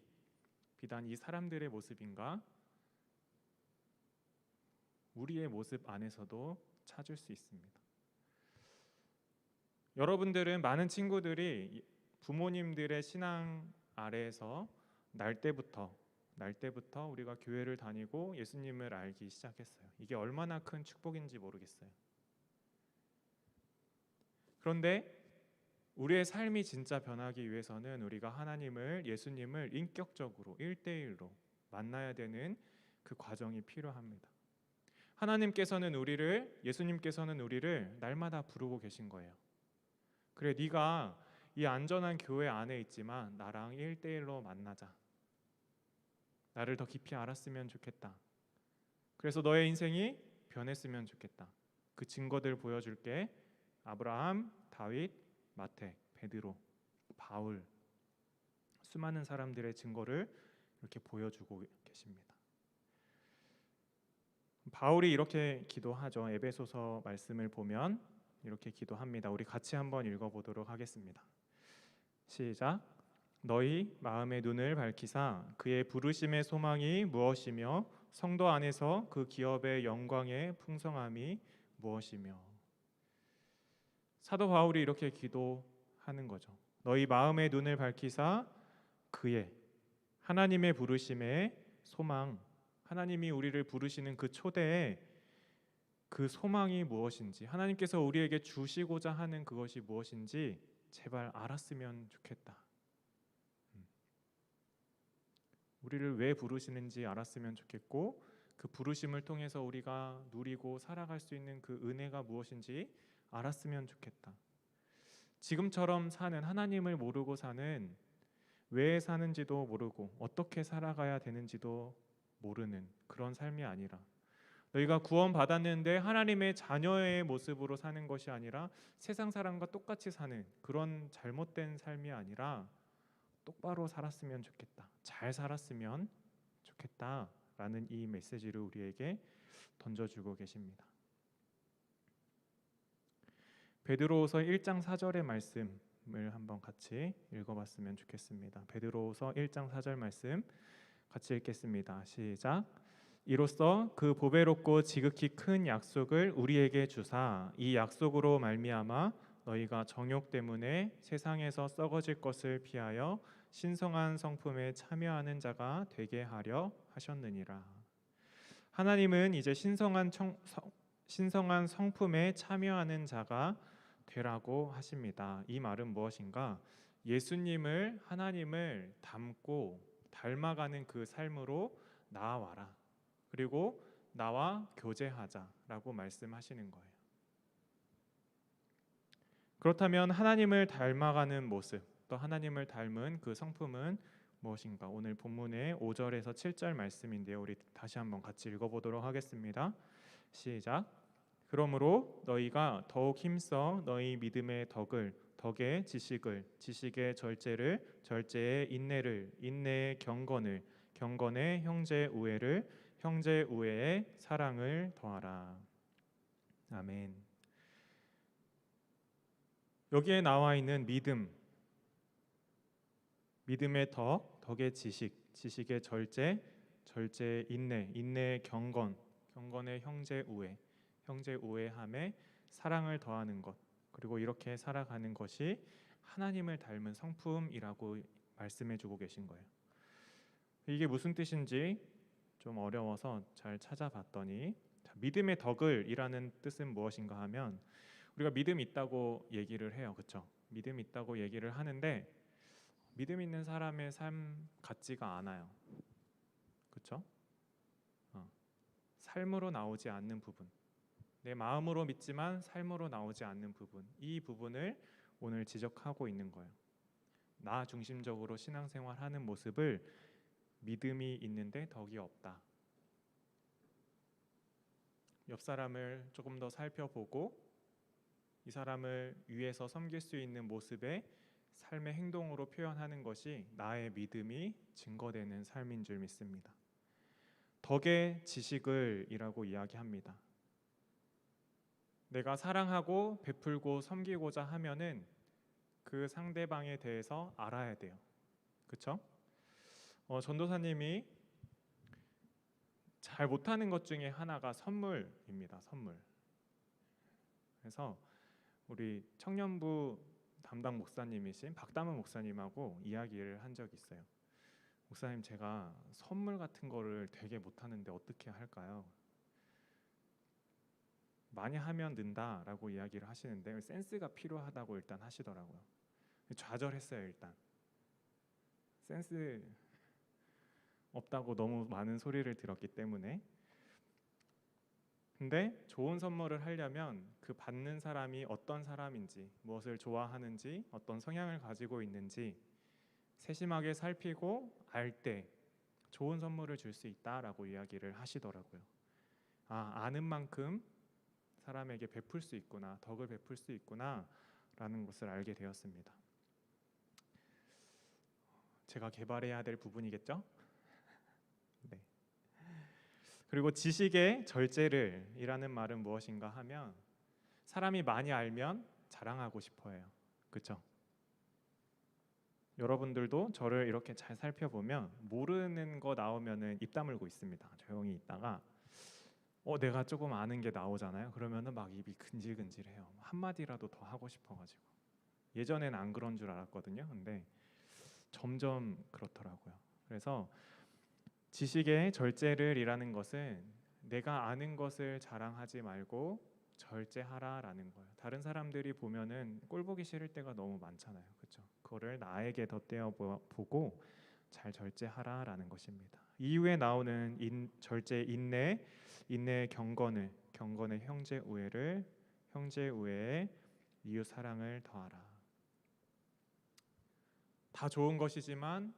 비단 이 사람들의 모습인가? 우리의 모습 안에서도 찾을 수 있습니다. 여러분들은, 많은 친구들이 부모님들의 신앙 아래에서 날 때부터 우리가 교회를 다니고 예수님을 알기 시작했어요. 이게 얼마나 큰 축복인지 모르겠어요. 그런데 우리의 삶이 진짜 변하기 위해서는 우리가 하나님을, 예수님을 인격적으로 1대1로 만나야 되는 그 과정이 필요합니다. 예수님께서는 우리를 날마다 부르고 계신 거예요. 그래, 네가 이 안전한 교회 안에 있지만 나랑 1대1로 만나자. 나를 더 깊이 알았으면 좋겠다. 그래서 너의 인생이 변했으면 좋겠다. 그 증거들 보여줄게. 아브라함, 다윗, 마태, 베드로, 바울, 수많은 사람들의 증거를 이렇게 보여주고 계십니다. 바울이 이렇게 기도하죠. 에베소서 말씀을 보면 이렇게 기도합니다. 우리 같이 한번 읽어보도록 하겠습니다. 시작. 너희 마음의 눈을 밝히사 그의 부르심의 소망이 무엇이며 성도 안에서 그 기업의 영광의 풍성함이 무엇이며. 사도 바울이 이렇게 기도하는 거죠. 너희 마음의 눈을 밝히사 그의, 하나님의 부르심의 소망, 하나님이 우리를 부르시는 그 초대에 그 소망이 무엇인지, 하나님께서 우리에게 주시고자 하는 그것이 무엇인지 제발 알았으면 좋겠다. 우리를 왜 부르시는지 알았으면 좋겠고, 그 부르심을 통해서 우리가 누리고 살아갈 수 있는 그 은혜가 무엇인지 알았으면 좋겠다. 지금처럼 사는, 하나님을 모르고 사는, 왜 사는지도 모르고 어떻게 살아가야 되는지도 모르는 그런 삶이 아니라, 너희가 구원받았는데 하나님의 자녀의 모습으로 사는 것이 아니라 세상 사람과 똑같이 사는 그런 잘못된 삶이 아니라 똑바로 살았으면 좋겠다, 잘 살았으면 좋겠다라는 이 메시지를 우리에게 던져주고 계십니다. 베드로후서 1장 4절의 말씀을 한번 같이 읽어봤으면 좋겠습니다. 베드로후서 1장 4절 말씀 같이 읽겠습니다. 시작. 이로써 그 보배롭고 지극히 큰 약속을 우리에게 주사 이 약속으로 말미암아 너희가 정욕 때문에 세상에서 썩어질 것을 피하여 신성한 성품에 참여하는 자가 되게 하려 하셨느니라. 하나님은 이제 신성한 성품에 참여하는 자가 되라고 하십니다. 이 말은 무엇인가? 예수님을, 하나님을 닮고 닮아가는 그 삶으로 나아와라. 그리고 나와 교제하자라고 말씀하시는 거예요. 그렇다면 하나님을 닮아가는 모습, 또 하나님을 닮은 그 성품은 무엇인가? 오늘 본문의 5절에서 7절 말씀인데요. 우리 다시 한번 같이 읽어보도록 하겠습니다. 시작. 그러므로 너희가 더욱 힘써 너희 믿음의 덕의 지식의 절제의 인내의 경건의 형제 우애의 사랑을 더하라. 아멘. 여기에 나와 있는 믿음의 덕의 지식의 절제의 인내의 경건의 형제 우애함에 사랑을 더하는 것, 그리고 이렇게 살아가는 것이 하나님을 닮은 성품이라고 말씀해주고 계신 거예요. 이게 무슨 뜻인지 좀 어려워서 잘 찾아봤더니, 믿음의 덕을이라는 뜻은 무엇인가 하면, 우리가 믿음 있다고 얘기를 해요, 그렇죠? 믿음 있다고 얘기를 하는데 믿음 있는 사람의 삶 같지가 않아요, 그렇죠? 삶으로 나오지 않는 부분, 내 마음으로 믿지만 삶으로 나오지 않는 부분, 이 부분을 오늘 지적하고 있는 거예요. 나 중심적으로 신앙생활하는 모습을 믿음이 있는데 덕이 없다. 옆 사람을 조금 더 살펴보고 이 사람을 위해서 섬길 수 있는 모습의 삶의 행동으로 표현하는 것이 나의 믿음이 증거되는 삶인 줄 믿습니다. 덕의 지식을이라고 이야기합니다. 내가 사랑하고 베풀고 섬기고자 하면은 그 상대방에 대해서 알아야 돼요, 그렇죠? 전도사님이 잘 못하는 것 중에 하나가 선물입니다. 선물. 그래서 우리 청년부 담당 목사님이신 박담은 목사님하고 이야기를 한 적이 있어요. 목사님, 제가 선물 같은 거를 되게 못하는데 어떻게 할까요? 많이 하면 는다라고 이야기를 하시는데 센스가 필요하다고 일단 하시더라고요. 좌절했어요. 일단 센스 없다고 너무 많은 소리를 들었기 때문에. 근데 좋은 선물을 하려면 그 받는 사람이 어떤 사람인지, 무엇을 좋아하는지, 어떤 성향을 가지고 있는지 세심하게 살피고 알 때 좋은 선물을 줄 수 있다라고 이야기를 하시더라고요. 아는 만큼 사람에게 베풀 수 있구나, 덕을 베풀 수 있구나 라는 것을 알게 되었습니다. 제가 개발해야 될 부분이겠죠? 네. 그리고 지식의 절제를이라는 말은 무엇인가 하면, 사람이 많이 알면 자랑하고 싶어해요, 그렇죠? 여러분들도 저를 이렇게 잘 살펴보면 모르는 거 나오면은 입 다물고 있습니다. 조용히 있다가 내가 조금 아는 게 나오잖아요. 그러면은 막 입이 근질근질해요. 한마디라도 더 하고 싶어가지고. 예전에는 안 그런 줄 알았거든요. 근데 점점 그렇더라고요. 그래서 지식의 절제를이라는 것은 내가 아는 것을 자랑하지 말고 절제하라라는 거예요. 다른 사람들이 보면은 꼴보기 싫을 때가 너무 많잖아요, 그렇죠? 그거를 나에게 덧대어 보고 잘 절제하라라는 것입니다. 이후에 나오는 절제 인내의 경건의 형제 우애에 이웃 사랑을 더하라. 다 좋은 것이지만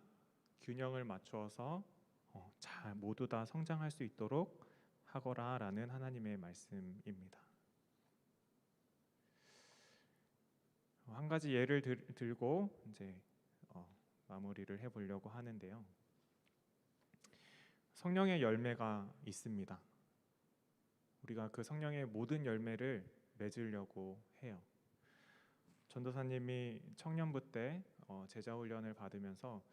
균형을 맞추어서 잘 모두 다 성장할 수 있도록 하거라라는 하나님의 말씀입니다. 한 가지 예를 들고 이제 마무리를 해보려고 하는데요. 성령의 열매가 있습니다. 우리가 그 성령의 모든 열매를 맺으려고 해요. 전도사님이 청년부 때 제자 훈련을 받으면서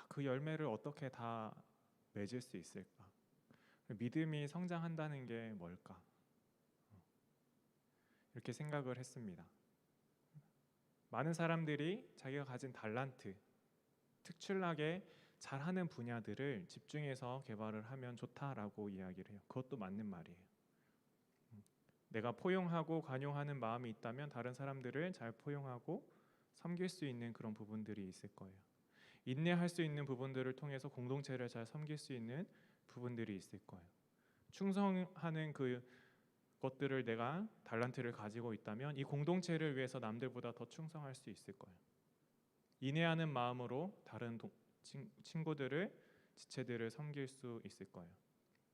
그 열매를 어떻게 다 맺을 수 있을까? 믿음이 성장한다는 게 뭘까? 이렇게 생각을 했습니다. 많은 사람들이 자기가 가진 달란트, 특출나게 잘하는 분야들을 집중해서 개발을 하면 좋다라고 이야기를 해요. 그것도 맞는 말이에요. 내가 포용하고 관용하는 마음이 있다면 다른 사람들을 잘 포용하고 섬길 수 있는 그런 부분들이 있을 거예요. 인내할 수 있는 부분들을 통해서 공동체를 잘 섬길 수 있는 부분들이 있을 거예요. 충성하는 그 것들을 내가 달란트를 가지고 있다면 이 공동체를 위해서 남들보다 더 충성할 수 있을 거예요. 인내하는 마음으로 다른 친구들을, 지체들을 섬길 수 있을 거예요.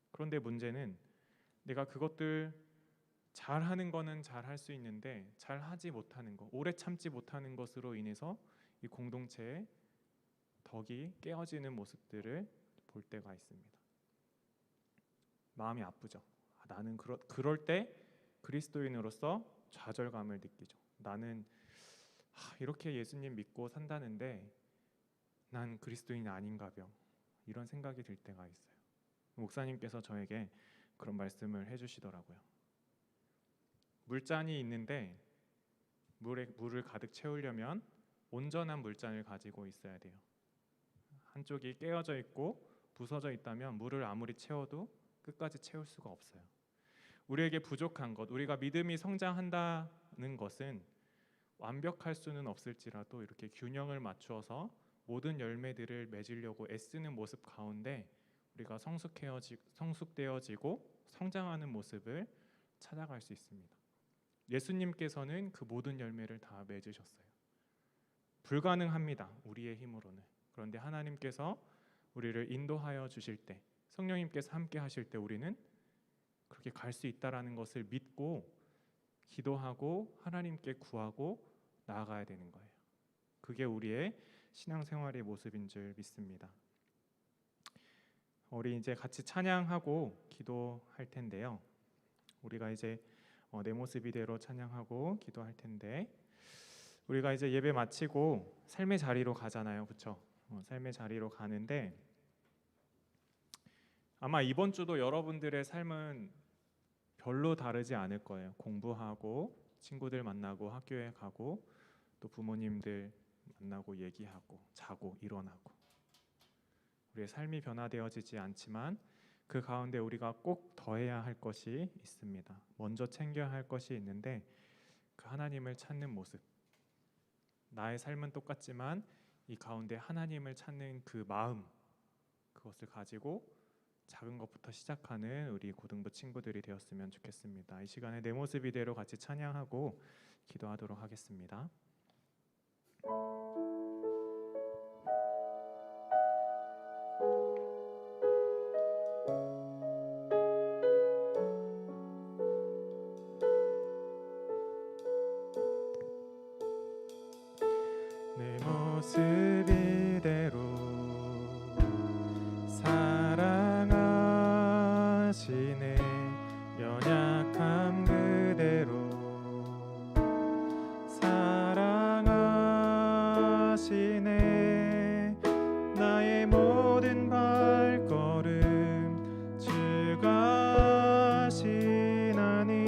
그런데 문제는 내가 그것들 잘하는 거는 잘할 수 있는데 잘하지 못하는 거, 오래 참지 못하는 것으로 인해서 이 공동체의 덕이 깨어지는 모습들을 볼 때가 있습니다. 마음이 아프죠. 나는 그럴 때 그리스도인으로서 좌절감을 느끼죠. 나는 이렇게 예수님 믿고 산다는데 난 그리스도인 아닌가벼, 이런 생각이 들 때가 있어요. 목사님께서 저에게 그런 말씀을 해주시더라고요. 물잔이 있는데 물을 가득 채우려면 온전한 물잔을 가지고 있어야 돼요. 한쪽이 깨어져 있고 부서져 있다면 물을 아무리 채워도 끝까지 채울 수가 없어요. 우리에게 부족한 것, 우리가 믿음이 성장한다는 것은 완벽할 수는 없을지라도 이렇게 균형을 맞추어서 모든 열매들을 맺으려고 애쓰는 모습 가운데 우리가 성숙되어지고 성장하는 모습을 찾아갈 수 있습니다. 예수님께서는 그 모든 열매를 다 맺으셨어요. 불가능합니다, 우리의 힘으로는. 그런데 하나님께서 우리를 인도하여 주실 때, 성령님께서 함께 하실 때 우리는 그렇게 갈 수 있다라는 것을 믿고 기도하고 하나님께 구하고 나아가야 되는 거예요. 그게 우리의 신앙생활의 모습인 줄 믿습니다. 우리 이제 같이 찬양하고 기도할 텐데요. 우리가 이제 내 모습 이대로 찬양하고 기도할 텐데, 우리가 이제 예배 마치고 삶의 자리로 가잖아요, 그렇죠? 삶의 자리로 가는데 아마 이번 주도 여러분들의 삶은 별로 다르지 않을 거예요. 공부하고 친구들 만나고 학교에 가고 또 부모님들 만나고 얘기하고 자고 일어나고, 우리의 삶이 변화되어지지 않지만 그 가운데 우리가 꼭 더해야 할 것이 있습니다. 먼저 챙겨야 할 것이 있는데 그 하나님을 찾는 모습. 나의 삶은 똑같지만 이 가운데 하나님을 찾는 그 마음, 그것을 가지고 작은 것부터 시작하는 우리 고등부 친구들이 되었으면 좋겠습니다. 이 시간에 내 모습 이대로 같이 찬양하고 기도하도록 하겠습니다. 내 모습 이대로 사랑하시네, 연약함 그대로 사랑하시네. 나의 모든 발걸음 주가 하시나니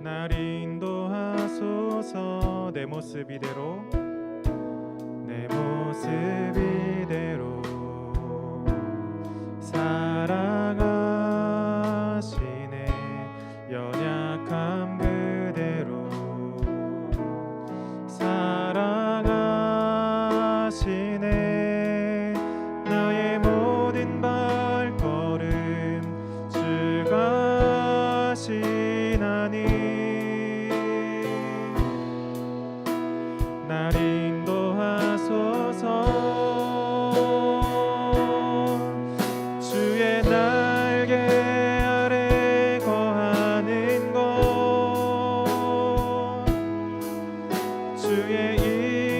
날 인도하소서. 내 모습 이대로, 내 모습 이대로 사랑하시네, 연약함 그대로 사랑하시네. 나의 모든 발걸음 주가 하시나니 날 인도하소서. 주의 날개 아래 거하는 것, 주의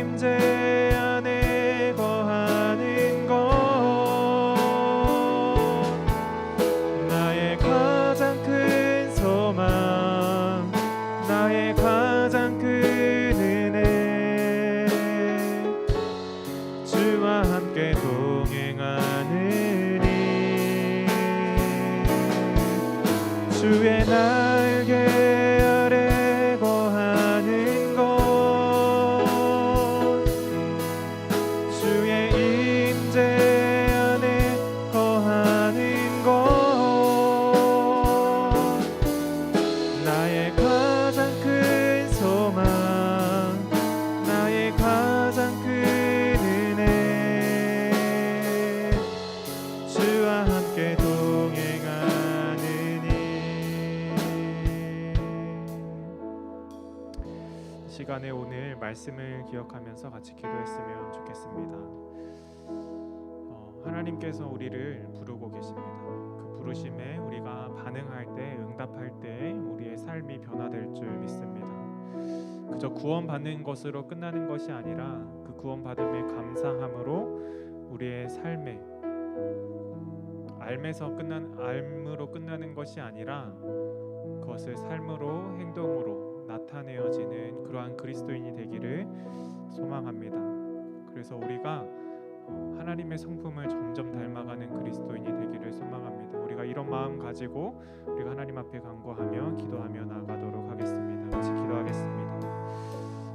임재 안에 거하는 것, 나의 가장 큰 소망, 나의 가장 큰 은혜, 주와 함께 동행하느니 주의 날개 아래 거하는 것, 시간에 오늘 말씀을 기억하면서 같이 기도했으면 좋겠습니다. 하나님께서 우리를 부르고 계십니다. 그 부르심에 우리가 반응할 때, 응답할 때 우리의 삶이 변화될 줄 믿습니다. 그저 구원받는 것으로 끝나는 것이 아니라 그 구원받음에 감사함으로 우리의 삶에 알므로 끝나는 것이 아니라 그것을 삶으로, 행동으로 나타내어지는 그러한 그리스도인이 되기를 소망합니다. 그래서 우리가 하나님의 성품을 점점 닮아가는 그리스도인이 되기를 소망합니다. 우리가 이런 마음 가지고 우리가 하나님 앞에 간구하며 기도하며 나아가도록 하겠습니다. 같이 기도하겠습니다.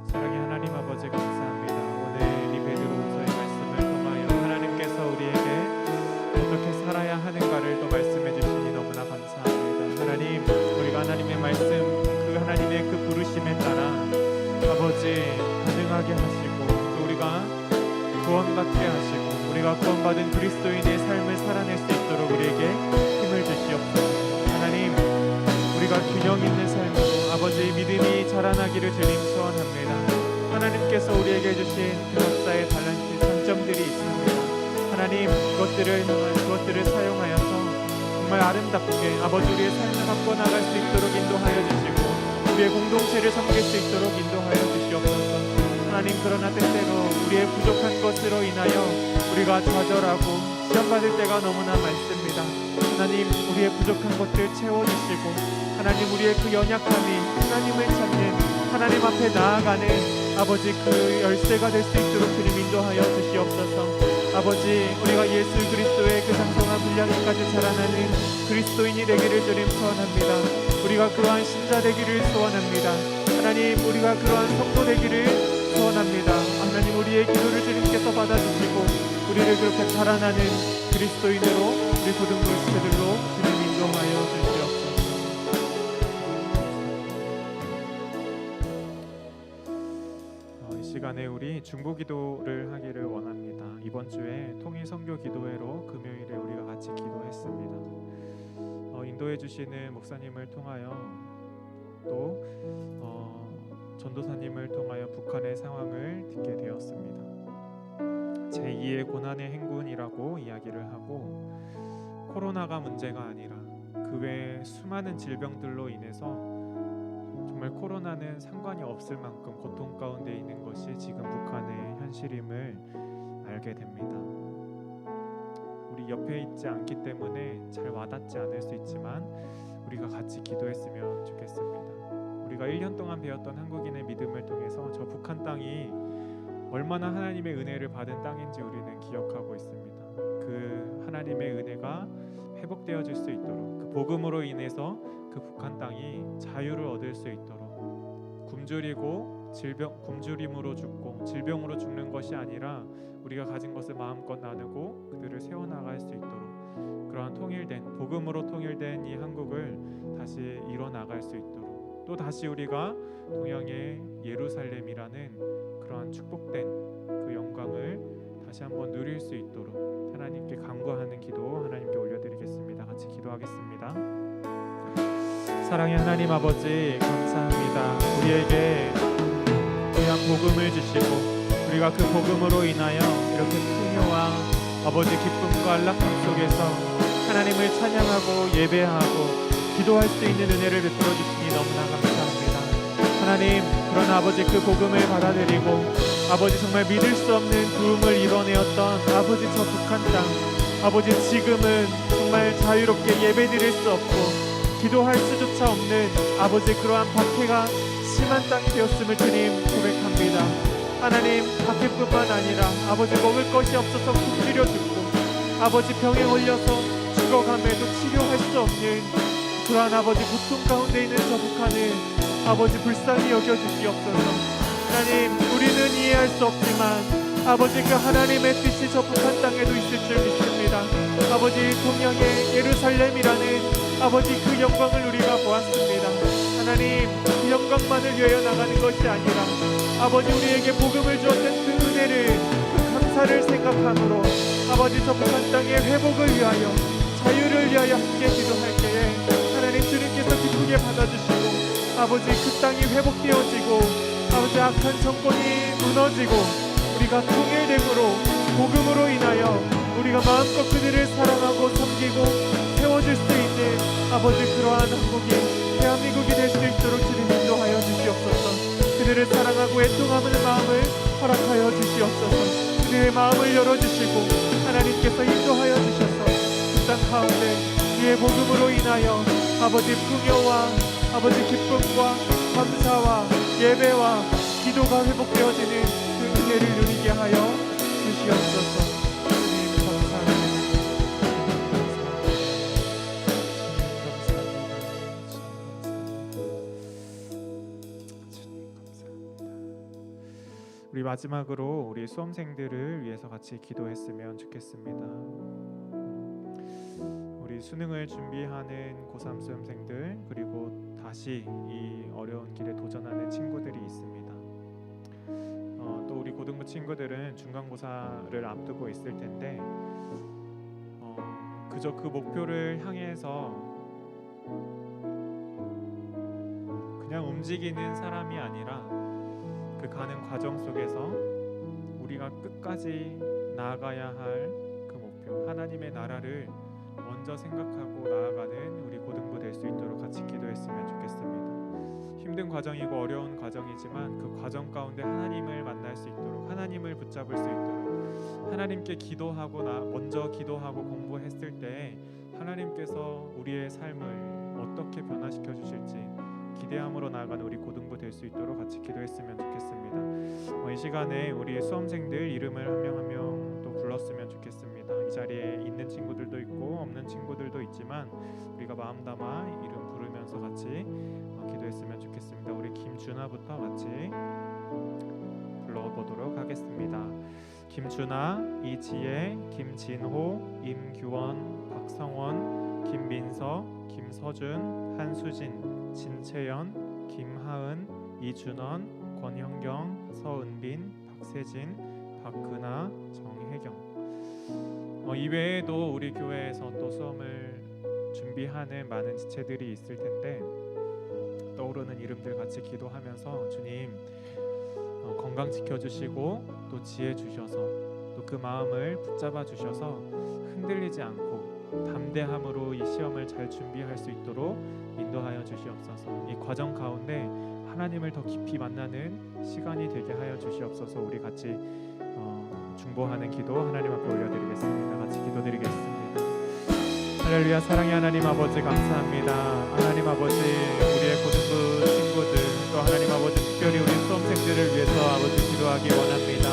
사랑의 하나님 아버지, 감사합니다. 오늘 이 베드로후서의 말씀을 통하여 하나님께서 우리에게 어떻게 살아야 하는가를 또 말씀해 주시니 너무나 감사합니다. 하나님, 우리가 하나님의 말씀, 그 하나님의 그 부르심에 따라 아버지 반응하게 하시고 또 우리가 구원받게 하시고 우리가 구원받은 그리스도인의 삶을 살아낼 수 있도록 우리에게 힘을 주시옵소서. 하나님, 우리가 균형 있는 삶으로 아버지 믿음이 자라나기를 주님 소원합니다. 하나님께서 우리에게 주신 그 각자의 달란트, 장점들이 있습니다. 하나님, 그것들을 사용하여서 정말 아름답게 아버지 우리의 삶을 바꿔나갈 수 있도록 인도하여 주시고 우리의 공동체를 섬길 수 있도록 인도하여 주시옵소서. 하나님, 그러나 때때로 우리의 부족한 것으로 인하여 우리가 좌절하고 시험받을 때가 너무나 많습니다. 하나님, 우리의 부족한 것들 채워주시고 하나님, 우리의 그 연약함이 하나님을 찾는, 하나님 앞에 나아가는 아버지 그 열쇠가 될 수 있도록 주님 인도하여 주시옵소서. 아버지, 우리가 예수 그리스도의 그 장성한 분량까지 자라나는 그리스도인이 되기를 주님 소원합니다. 우리가 그러한 신자 되기를 소원합니다. 하나님, 우리가 그러한 성도 되기를 소원합니다. 하나님, 우리의 기도를 주님께서 받아주시고 우리를 그렇게 자라나는 그리스도인으로, 우리 고등 그리스도들로 주님 인도하여 주시옵소서. 이 시간에 우리 중보기도를 하기를 원합니다. 이번 주에 통일 선교 기도회로 금요일에 우리가 같이 기도했습니다. 인도해 주시는 목사님을 통하여 또 전도사님을 통하여 북한의 상황을 듣게 되었습니다. 제2의 고난의 행군이라고 이야기를 하고, 코로나가 문제가 아니라 그 외에 수많은 질병들로 인해서 정말 코로나는 상관이 없을 만큼 고통 가운데 있는 것이 지금 북한의 현실임을 알게 됩니다. 우리 옆에 있지 않기 때문에 잘 와닿지 않을 수 있지만 우리가 같이 기도했으면 좋겠습니다. 우리가 1년 동안 배웠던 한국인의 믿음을 통해서 저 북한 땅이 얼마나 하나님의 은혜를 받은 땅인지 우리는 기억하고 있습니다. 그 하나님의 은혜가 회복되어질 수 있도록, 그 복음으로 인해서 그 북한 땅이 자유를 얻을 수 있도록, 굶주림으로 죽고 질병으로 죽는 것이 아니라 우리가 가진 것을 마음껏 나누고 그들을 세워나갈 수 있도록, 그러한 통일된, 복음으로 통일된 이 한국을 다시 이뤄나갈 수 있도록, 또 다시 우리가 동양의 예루살렘이라는 그러한 축복된 그 영광을 다시 한번 누릴 수 있도록 하나님께 간구하는 기도 하나님께 올려드리겠습니다. 같이 기도하겠습니다. 사랑의 하나님 아버지, 감사합니다. 우리에게 귀한 복음을 주시고 우리가 그 복음으로 인하여 이렇게 풍요와 아버지 기쁨과 안락함 속에서 하나님을 찬양하고 예배하고 기도할 수 있는 은혜를 베풀어 주시니 너무나 감사합니다. 하나님, 그러나 아버지 그 복음을 받아들이고 아버지 정말 믿을 수 없는 도움을 이뤄내었던 아버지 저 북한 땅, 아버지 지금은 정말 자유롭게 예배드릴 수 없고 기도할 수조차 없는 아버지 그러한 박해가 심한 땅이 되었음을 주님 고백합니다. 하나님, 박해뿐만 아니라 아버지 먹을 것이 없어서 굶주려 죽고 아버지 병에 걸려서 죽어감에도 치료할 수 없는 그러한 아버지 고통 가운데 있는 저 북한을 아버지 불쌍히 여겨주시옵소서. 하나님, 우리는 이해할 수 없지만 아버지 그 하나님의 뜻이 저 북한 땅에도 있을 줄 믿습니다. 아버지 동양의 예루살렘이라는 아버지 그 영광을 우리가 보았습니다. 하나님, 그 영광만을 위하여 나가는 것이 아니라 아버지 우리에게 복음을 주었던 그 은혜를, 그 감사를 생각함으로 아버지 저 북한 땅의 회복을 위하여, 자유를 위하여 함께 기도할 때에 하나님 주님께서 기쁘게 받아주시고 아버지 그 땅이 회복되어지고 아버지 아버지 악한 정권이 무너지고 우리가 통일됨으로 복음으로 인하여 우리가 마음껏 그들을 사랑하고 섬기고 세워질 수 있는 아버지 그러한 한국이 대한민국이 될 수 있도록 주님 인도하여 주시옵소서. 그들을 사랑하고 애통하는 마음을 허락하여 주시옵소서. 그들의 마음을 열어주시고 하나님께서 인도하여 주셔서 그 땅 가운데 주의 복음으로 인하여 아버지 풍요와 아버지 기쁨과 감사와 예배와 기도가 회복되어지는 그 은혜를 누리게 하여 주시옵소서. 주님 감사합니다. 주님 감사합니다. 우리 마지막으로 우리 수험생들을 위해서 같이 기도했으면 좋겠습니다. 우리 수능을 준비하는 고3 수험생들 그리고 다시 이 어려운 길에 도전하는 친구들이 있습니다. 또 우리 고등부 친구들은 중간고사를 앞두고 있을 텐데 그저 그 목표를 향해서 그냥 움직이는 사람이 아니라 그 가는 과정 속에서 우리가 끝까지 나아가야 할 그 목표 하나님의 나라를 먼저 생각하고 나아가는 우리 고등부 될 수 있도록 같이 기도했으면 좋겠습니다. 힘든 과정이고 어려운 과정이지만 그 과정 가운데 하나님을 만날 수 있도록 하나님을 붙잡을 수 있도록 하나님께 기도하고 먼저 기도하고 공부했을 때 하나님께서 우리의 삶을 어떻게 변화시켜 주실지 기대함으로 나아가는 우리 고등부 될 수 있도록 같이 기도했으면 좋겠습니다. 이 시간에 우리 수험생들 이름을 한 명 한 명 또 불렀으면 좋겠습니다. 이 자리에 있는 친구들도 있고 없는 친구들도 있지만 우리가 마음 담아 이름 부르면서 같이 기도했으면 좋겠습니다. 우리 김준아부터 같이 불러보도록 하겠습니다. 김준아, 이지혜, 김진호, 임규원, 박성원, 김민서, 김서준, 한수진, 진채연, 김하은, 이준원, 권형경, 서은빈, 박세진, 박근아, 정혜경. 이외에도 우리 교회에서 또 수험을 준비하는 많은 지체들이 있을 텐데 떠오르는 이름들 같이 기도하면서 주님 건강 지켜주시고 또 지혜 주셔서 또 그 마음을 붙잡아 주셔서 흔들리지 않고 담대함으로 이 시험을 잘 준비할 수 있도록 인도하여 주시옵소서. 이 과정 가운데 하나님을 더 깊이 만나는 시간이 되게 하여 주시옵소서. 우리 같이 중보하는 기도 하나님 앞에 올려드리겠습니다. 같이 기도드리겠습니다. 할렐루야. 사랑의 하나님 아버지 감사합니다. 하나님 아버지 우리의 고등부 친구들 또 하나님 아버지 특별히 우리 수험생들을 위해서 아버지 기도하기 원합니다.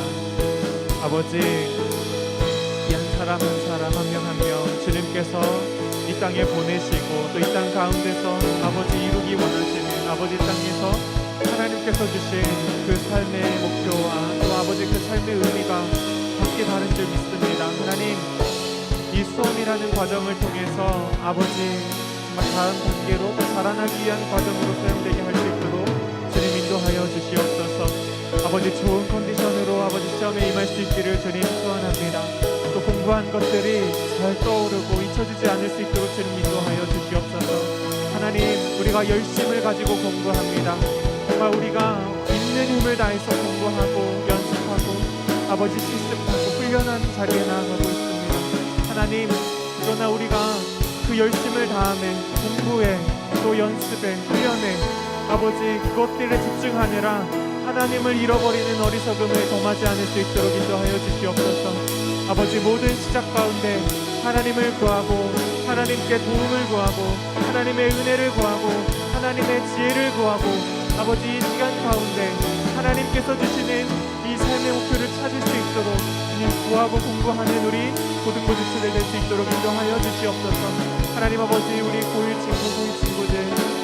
아버지 이 한 사람 한 사람 한 명 한 명 주님께서 이 땅에 보내시고 또 이 땅 가운데서 아버지 이루기 원하시는 아버지 땅에서 하나님께서 주신 그 삶의 목표와 또 아버지 그 삶의 의미가 각기 다른 줄 믿습니다. 하나님 이 수험이라는 과정을 통해서 아버지 정말 다음 단계로 자라나기 위한 과정으로 사용되게 할 수 있도록 주님 인도하여 주시옵소서. 아버지 좋은 컨디션으로 아버지 시험에 임할 수 있기를 주님 소원합니다. 또 공부한 것들이 잘 떠오르고 잊혀지지 않을 수 있도록 주님 인도하여 주시옵소서. 하나님 우리가 열심을 가지고 공부합니다. 정말 우리가 있는 힘을 다해서 공부하고 연습하고 아버지 실습하고 훈련하는 자리에 나아가고 있습니다. 하나님 그러나 우리가 그 열심을 다하면 공부에 또 연습에 훈련에 아버지 그것들에 집중하느라 하나님을 잃어버리는 어리석음을 범하지 않을 수 있도록 인도하여 주시옵소서. 아버지 모든 시작 가운데 하나님을 구하고 하나님께 도움을 구하고 하나님의 은혜를 구하고 하나님의 지혜를 구하고 아버지 이 시간 가운데 하나님께서 주시는 이 삶의 목표를 찾을 수 있도록 주님 구하고 공부하는 우리 고등부 지체들 될 수 있도록 인도하여 주시옵소서. 하나님 아버지 우리 고1 친구들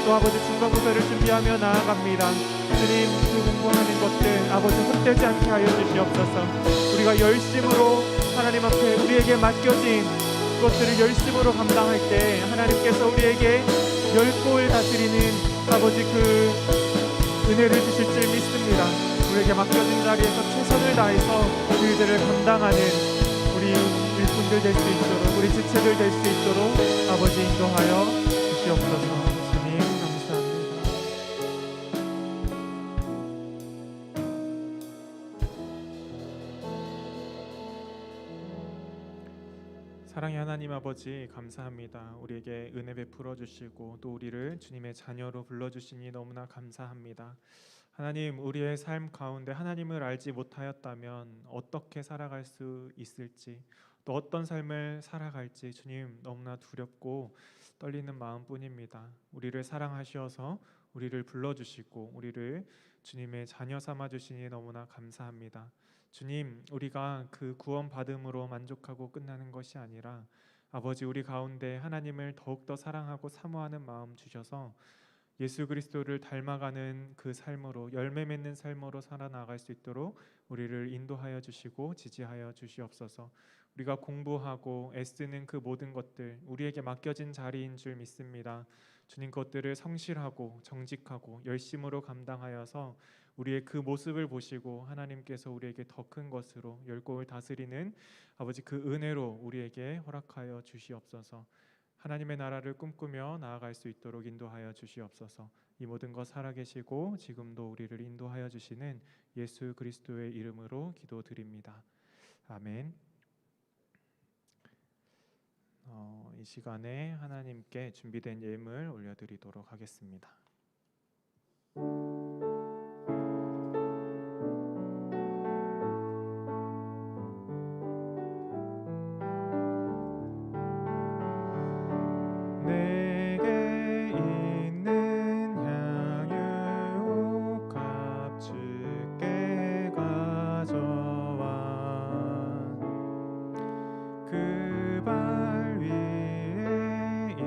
또 아버지 중간고사를 준비하며 나아갑니다. 주님 그 공부하는 것들 아버지 헛되지 않게 하여 주시옵소서. 우리가 열심으로 하나님 앞에 우리에게 맡겨진 것들을 열심으로 감당할 때 하나님께서 우리에게 열골 다스리는 아버지 그 은혜를 주실 줄 믿습니다. 우리에게 맡겨진 자리에서 최선을 다해서 우리들을 감당하는 우리 일꾼들 될 수 있도록 우리 지체들 될 수 있도록 아버지 인도하여 주시옵소서. 주님 감사합니다. 사랑의 하나님 아버지 감사합니다. 우리에게 은혜 베풀어 주시고 또 우리를 주님의 자녀로 불러주시니 너무나 감사합니다. 하나님, 우리의 삶 가운데 하나님을 알지 못하였다면 어떻게 살아갈 수 있을지, 또 어떤 삶을 살아갈지 주님 너무나 두렵고 떨리는 마음뿐입니다. 우리를 사랑하셔서 우리를 불러주시고 우리를 주님의 자녀 삼아 주시니 너무나 감사합니다. 주님, 우리가 그 구원 받음으로 만족하고 끝나는 것이 아니라 아버지, 우리 가운데 하나님을 더욱더 사랑하고 사모하는 마음 주셔서 예수 그리스도를 닮아가는 그 삶으로, 열매 맺는 삶으로 살아나갈 수 있도록 우리를 인도하여 주시고 지지하여 주시옵소서. 우리가 공부하고 애쓰는 그 모든 것들 우리에게 맡겨진 자리인 줄 믿습니다. 주님, 것들을 성실하고 정직하고 열심으로 감당하여서 우리의 그 모습을 보시고 하나님께서 우리에게 더 큰 것으로 열국을 다스리는 아버지 그 은혜로 우리에게 허락하여 주시옵소서. 하나님의 나라를 꿈꾸며 나아갈 수 있도록 인도하여 주시옵소서. 이 모든 것 살아계시고 지금도 우리를 인도하여 주시는 예수 그리스도의 이름으로 기도드립니다. 아멘. 이 시간에 하나님께 준비된 예물 올려드리도록 하겠습니다. 내게 있는 향유 값주께 가져와 그 발 위에 입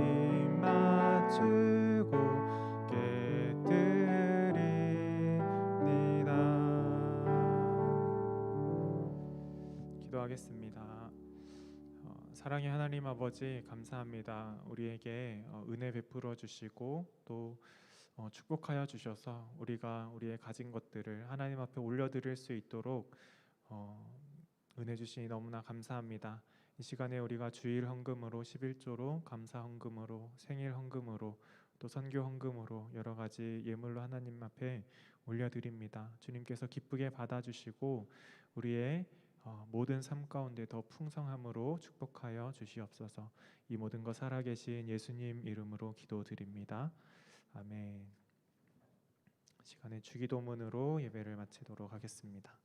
맞추고 깨뜨리니다. 기도하겠습니다. 사랑의 하나님 아버지 감사합니다. 우리에게 은혜 베풀어 주시고 또 축복하여 주셔서 우리가 우리의 가진 것들을 하나님 앞에 올려드릴 수 있도록 은혜 주시니 너무나 감사합니다. 이 시간에 우리가 주일 헌금으로 11조로 감사 헌금으로 생일 헌금으로 또 선교 헌금으로 여러 가지 예물로 하나님 앞에 올려드립니다. 주님께서 기쁘게 받아주시고 우리의 모든 삶 가운데 더 풍성함으로 축복하여 주시옵소서. 이 모든 것 살아계신 예수님 이름으로 기도드립니다. 아멘. 시간에 주기도문으로 예배를 마치도록 하겠습니다.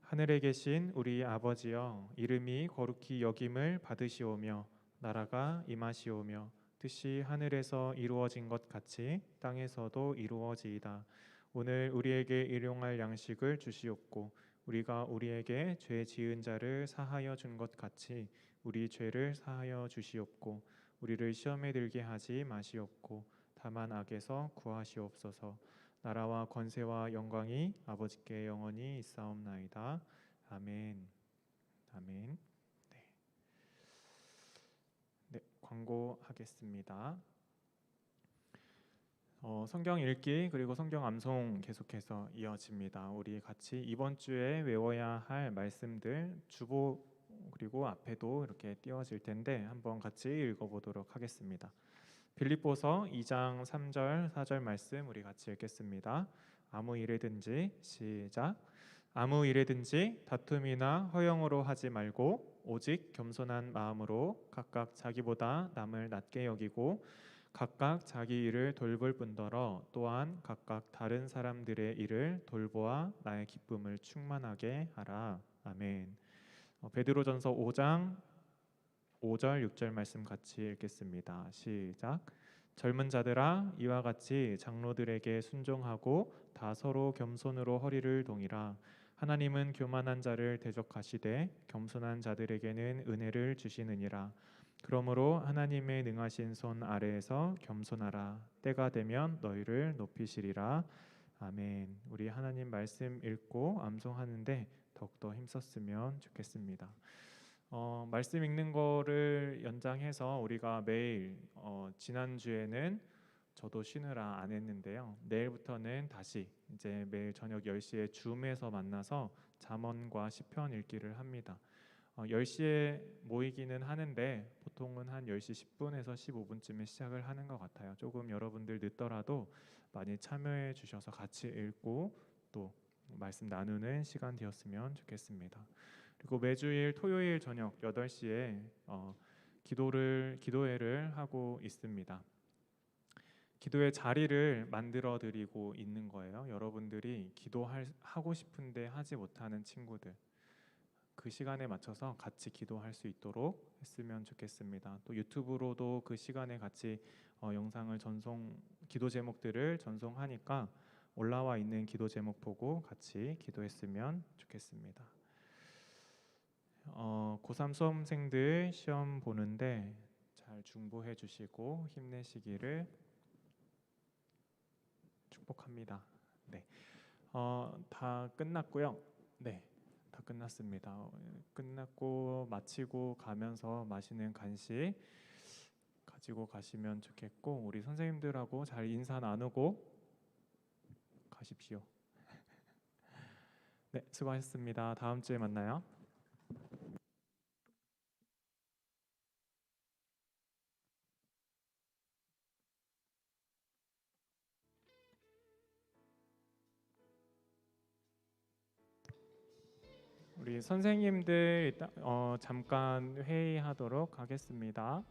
하늘에 계신 우리 아버지여, 이름이 거룩히 여김을 받으시오며 나라가 임하시오며 뜻이 하늘에서 이루어진 것 같이 땅에서도 이루어지이다. 오늘 우리에게 일용할 양식을 주시옵고 우리가 우리에게 죄 지은 자를 사하여 준 것 같이 우리 죄를 사하여 주시옵고 우리를 시험에 들게 하지 마시옵고 다만 악에서 구하시옵소서. 나라와 권세와 영광이 아버지께 영원히 있사옵나이다. 아멘. 아멘. 네, 광고하겠습니다. 성경 읽기 그리고 성경 암송 계속해서 이어집니다. 우리 같이 이번 주에 외워야 할 말씀들 주보 그리고 앞에도 이렇게 띄워질 텐데 한번 같이 읽어보도록 하겠습니다. 빌립보서 2장 3절 4절 말씀 우리 같이 읽겠습니다. 아무 일에든지 시작. 아무 일에든지 다툼이나 허영으로 하지 말고 오직 겸손한 마음으로 각각 자기보다 남을 낮게 여기고 각각 자기 일을 돌볼 뿐더러 또한 각각 다른 사람들의 일을 돌보아 나의 기쁨을 충만하게 하라. 아멘. 베드로전서 5장 5절 6절 말씀 같이 읽겠습니다. 시작. 젊은 자들아 이와 같이 장로들에게 순종하고 다 서로 겸손으로 허리를 동이라. 하나님은 교만한 자를 대적하시되 겸손한 자들에게는 은혜를 주시느니라. 그러므로 하나님의 능하신 손 아래에서 겸손하라. 때가 되면 너희를 높이시리라. 아멘. 우리 하나님 말씀 읽고 암송하는데 더욱더 힘썼으면 좋겠습니다. 말씀 읽는 거를 연장해서 우리가 매일 지난주에는 저도 쉬느라 안 했는데요. 내일부터는 다시 이제 매일 저녁 10시에 줌에서 만나서 잠언과 시편 읽기를 합니다. 10시에 모이기는 하는데 보통은 한 10시 10분에서 15분쯤에 시작을 하는 것 같아요. 조금 여러분들 늦더라도 많이 참여해 주셔서 같이 읽고 또 말씀 나누는 시간 되었으면 좋겠습니다. 그리고 매주일 토요일 저녁 8시에 기도회를 하고 있습니다. 기도의 자리를 만들어 드리고 있는 거예요. 여러분들이 기도하고 싶은데 하지 못하는 친구들, 그 시간에 맞춰서 같이 기도할 수 있도록 했으면 좋겠습니다. 또 유튜브로도 그 시간에 같이 영상을 기도 제목들을 전송하니까 올라와 있는 기도 제목 보고 같이 기도했으면 좋겠습니다. 고3 수험생들 시험 보는데 잘 중보해 주시고 힘내시기를 축복합니다. 네, 다 끝났고요. 네, 다 끝났습니다. 끝났고 마치고 가면서 맛있는 간식 가지고 가시면 좋겠고, 우리 선생님들하고 잘 인사 나누고 가십시오. 네, 수고하셨습니다. 다음 주에 만나요. 우리 선생님들 잠깐 회의하도록 하겠습니다.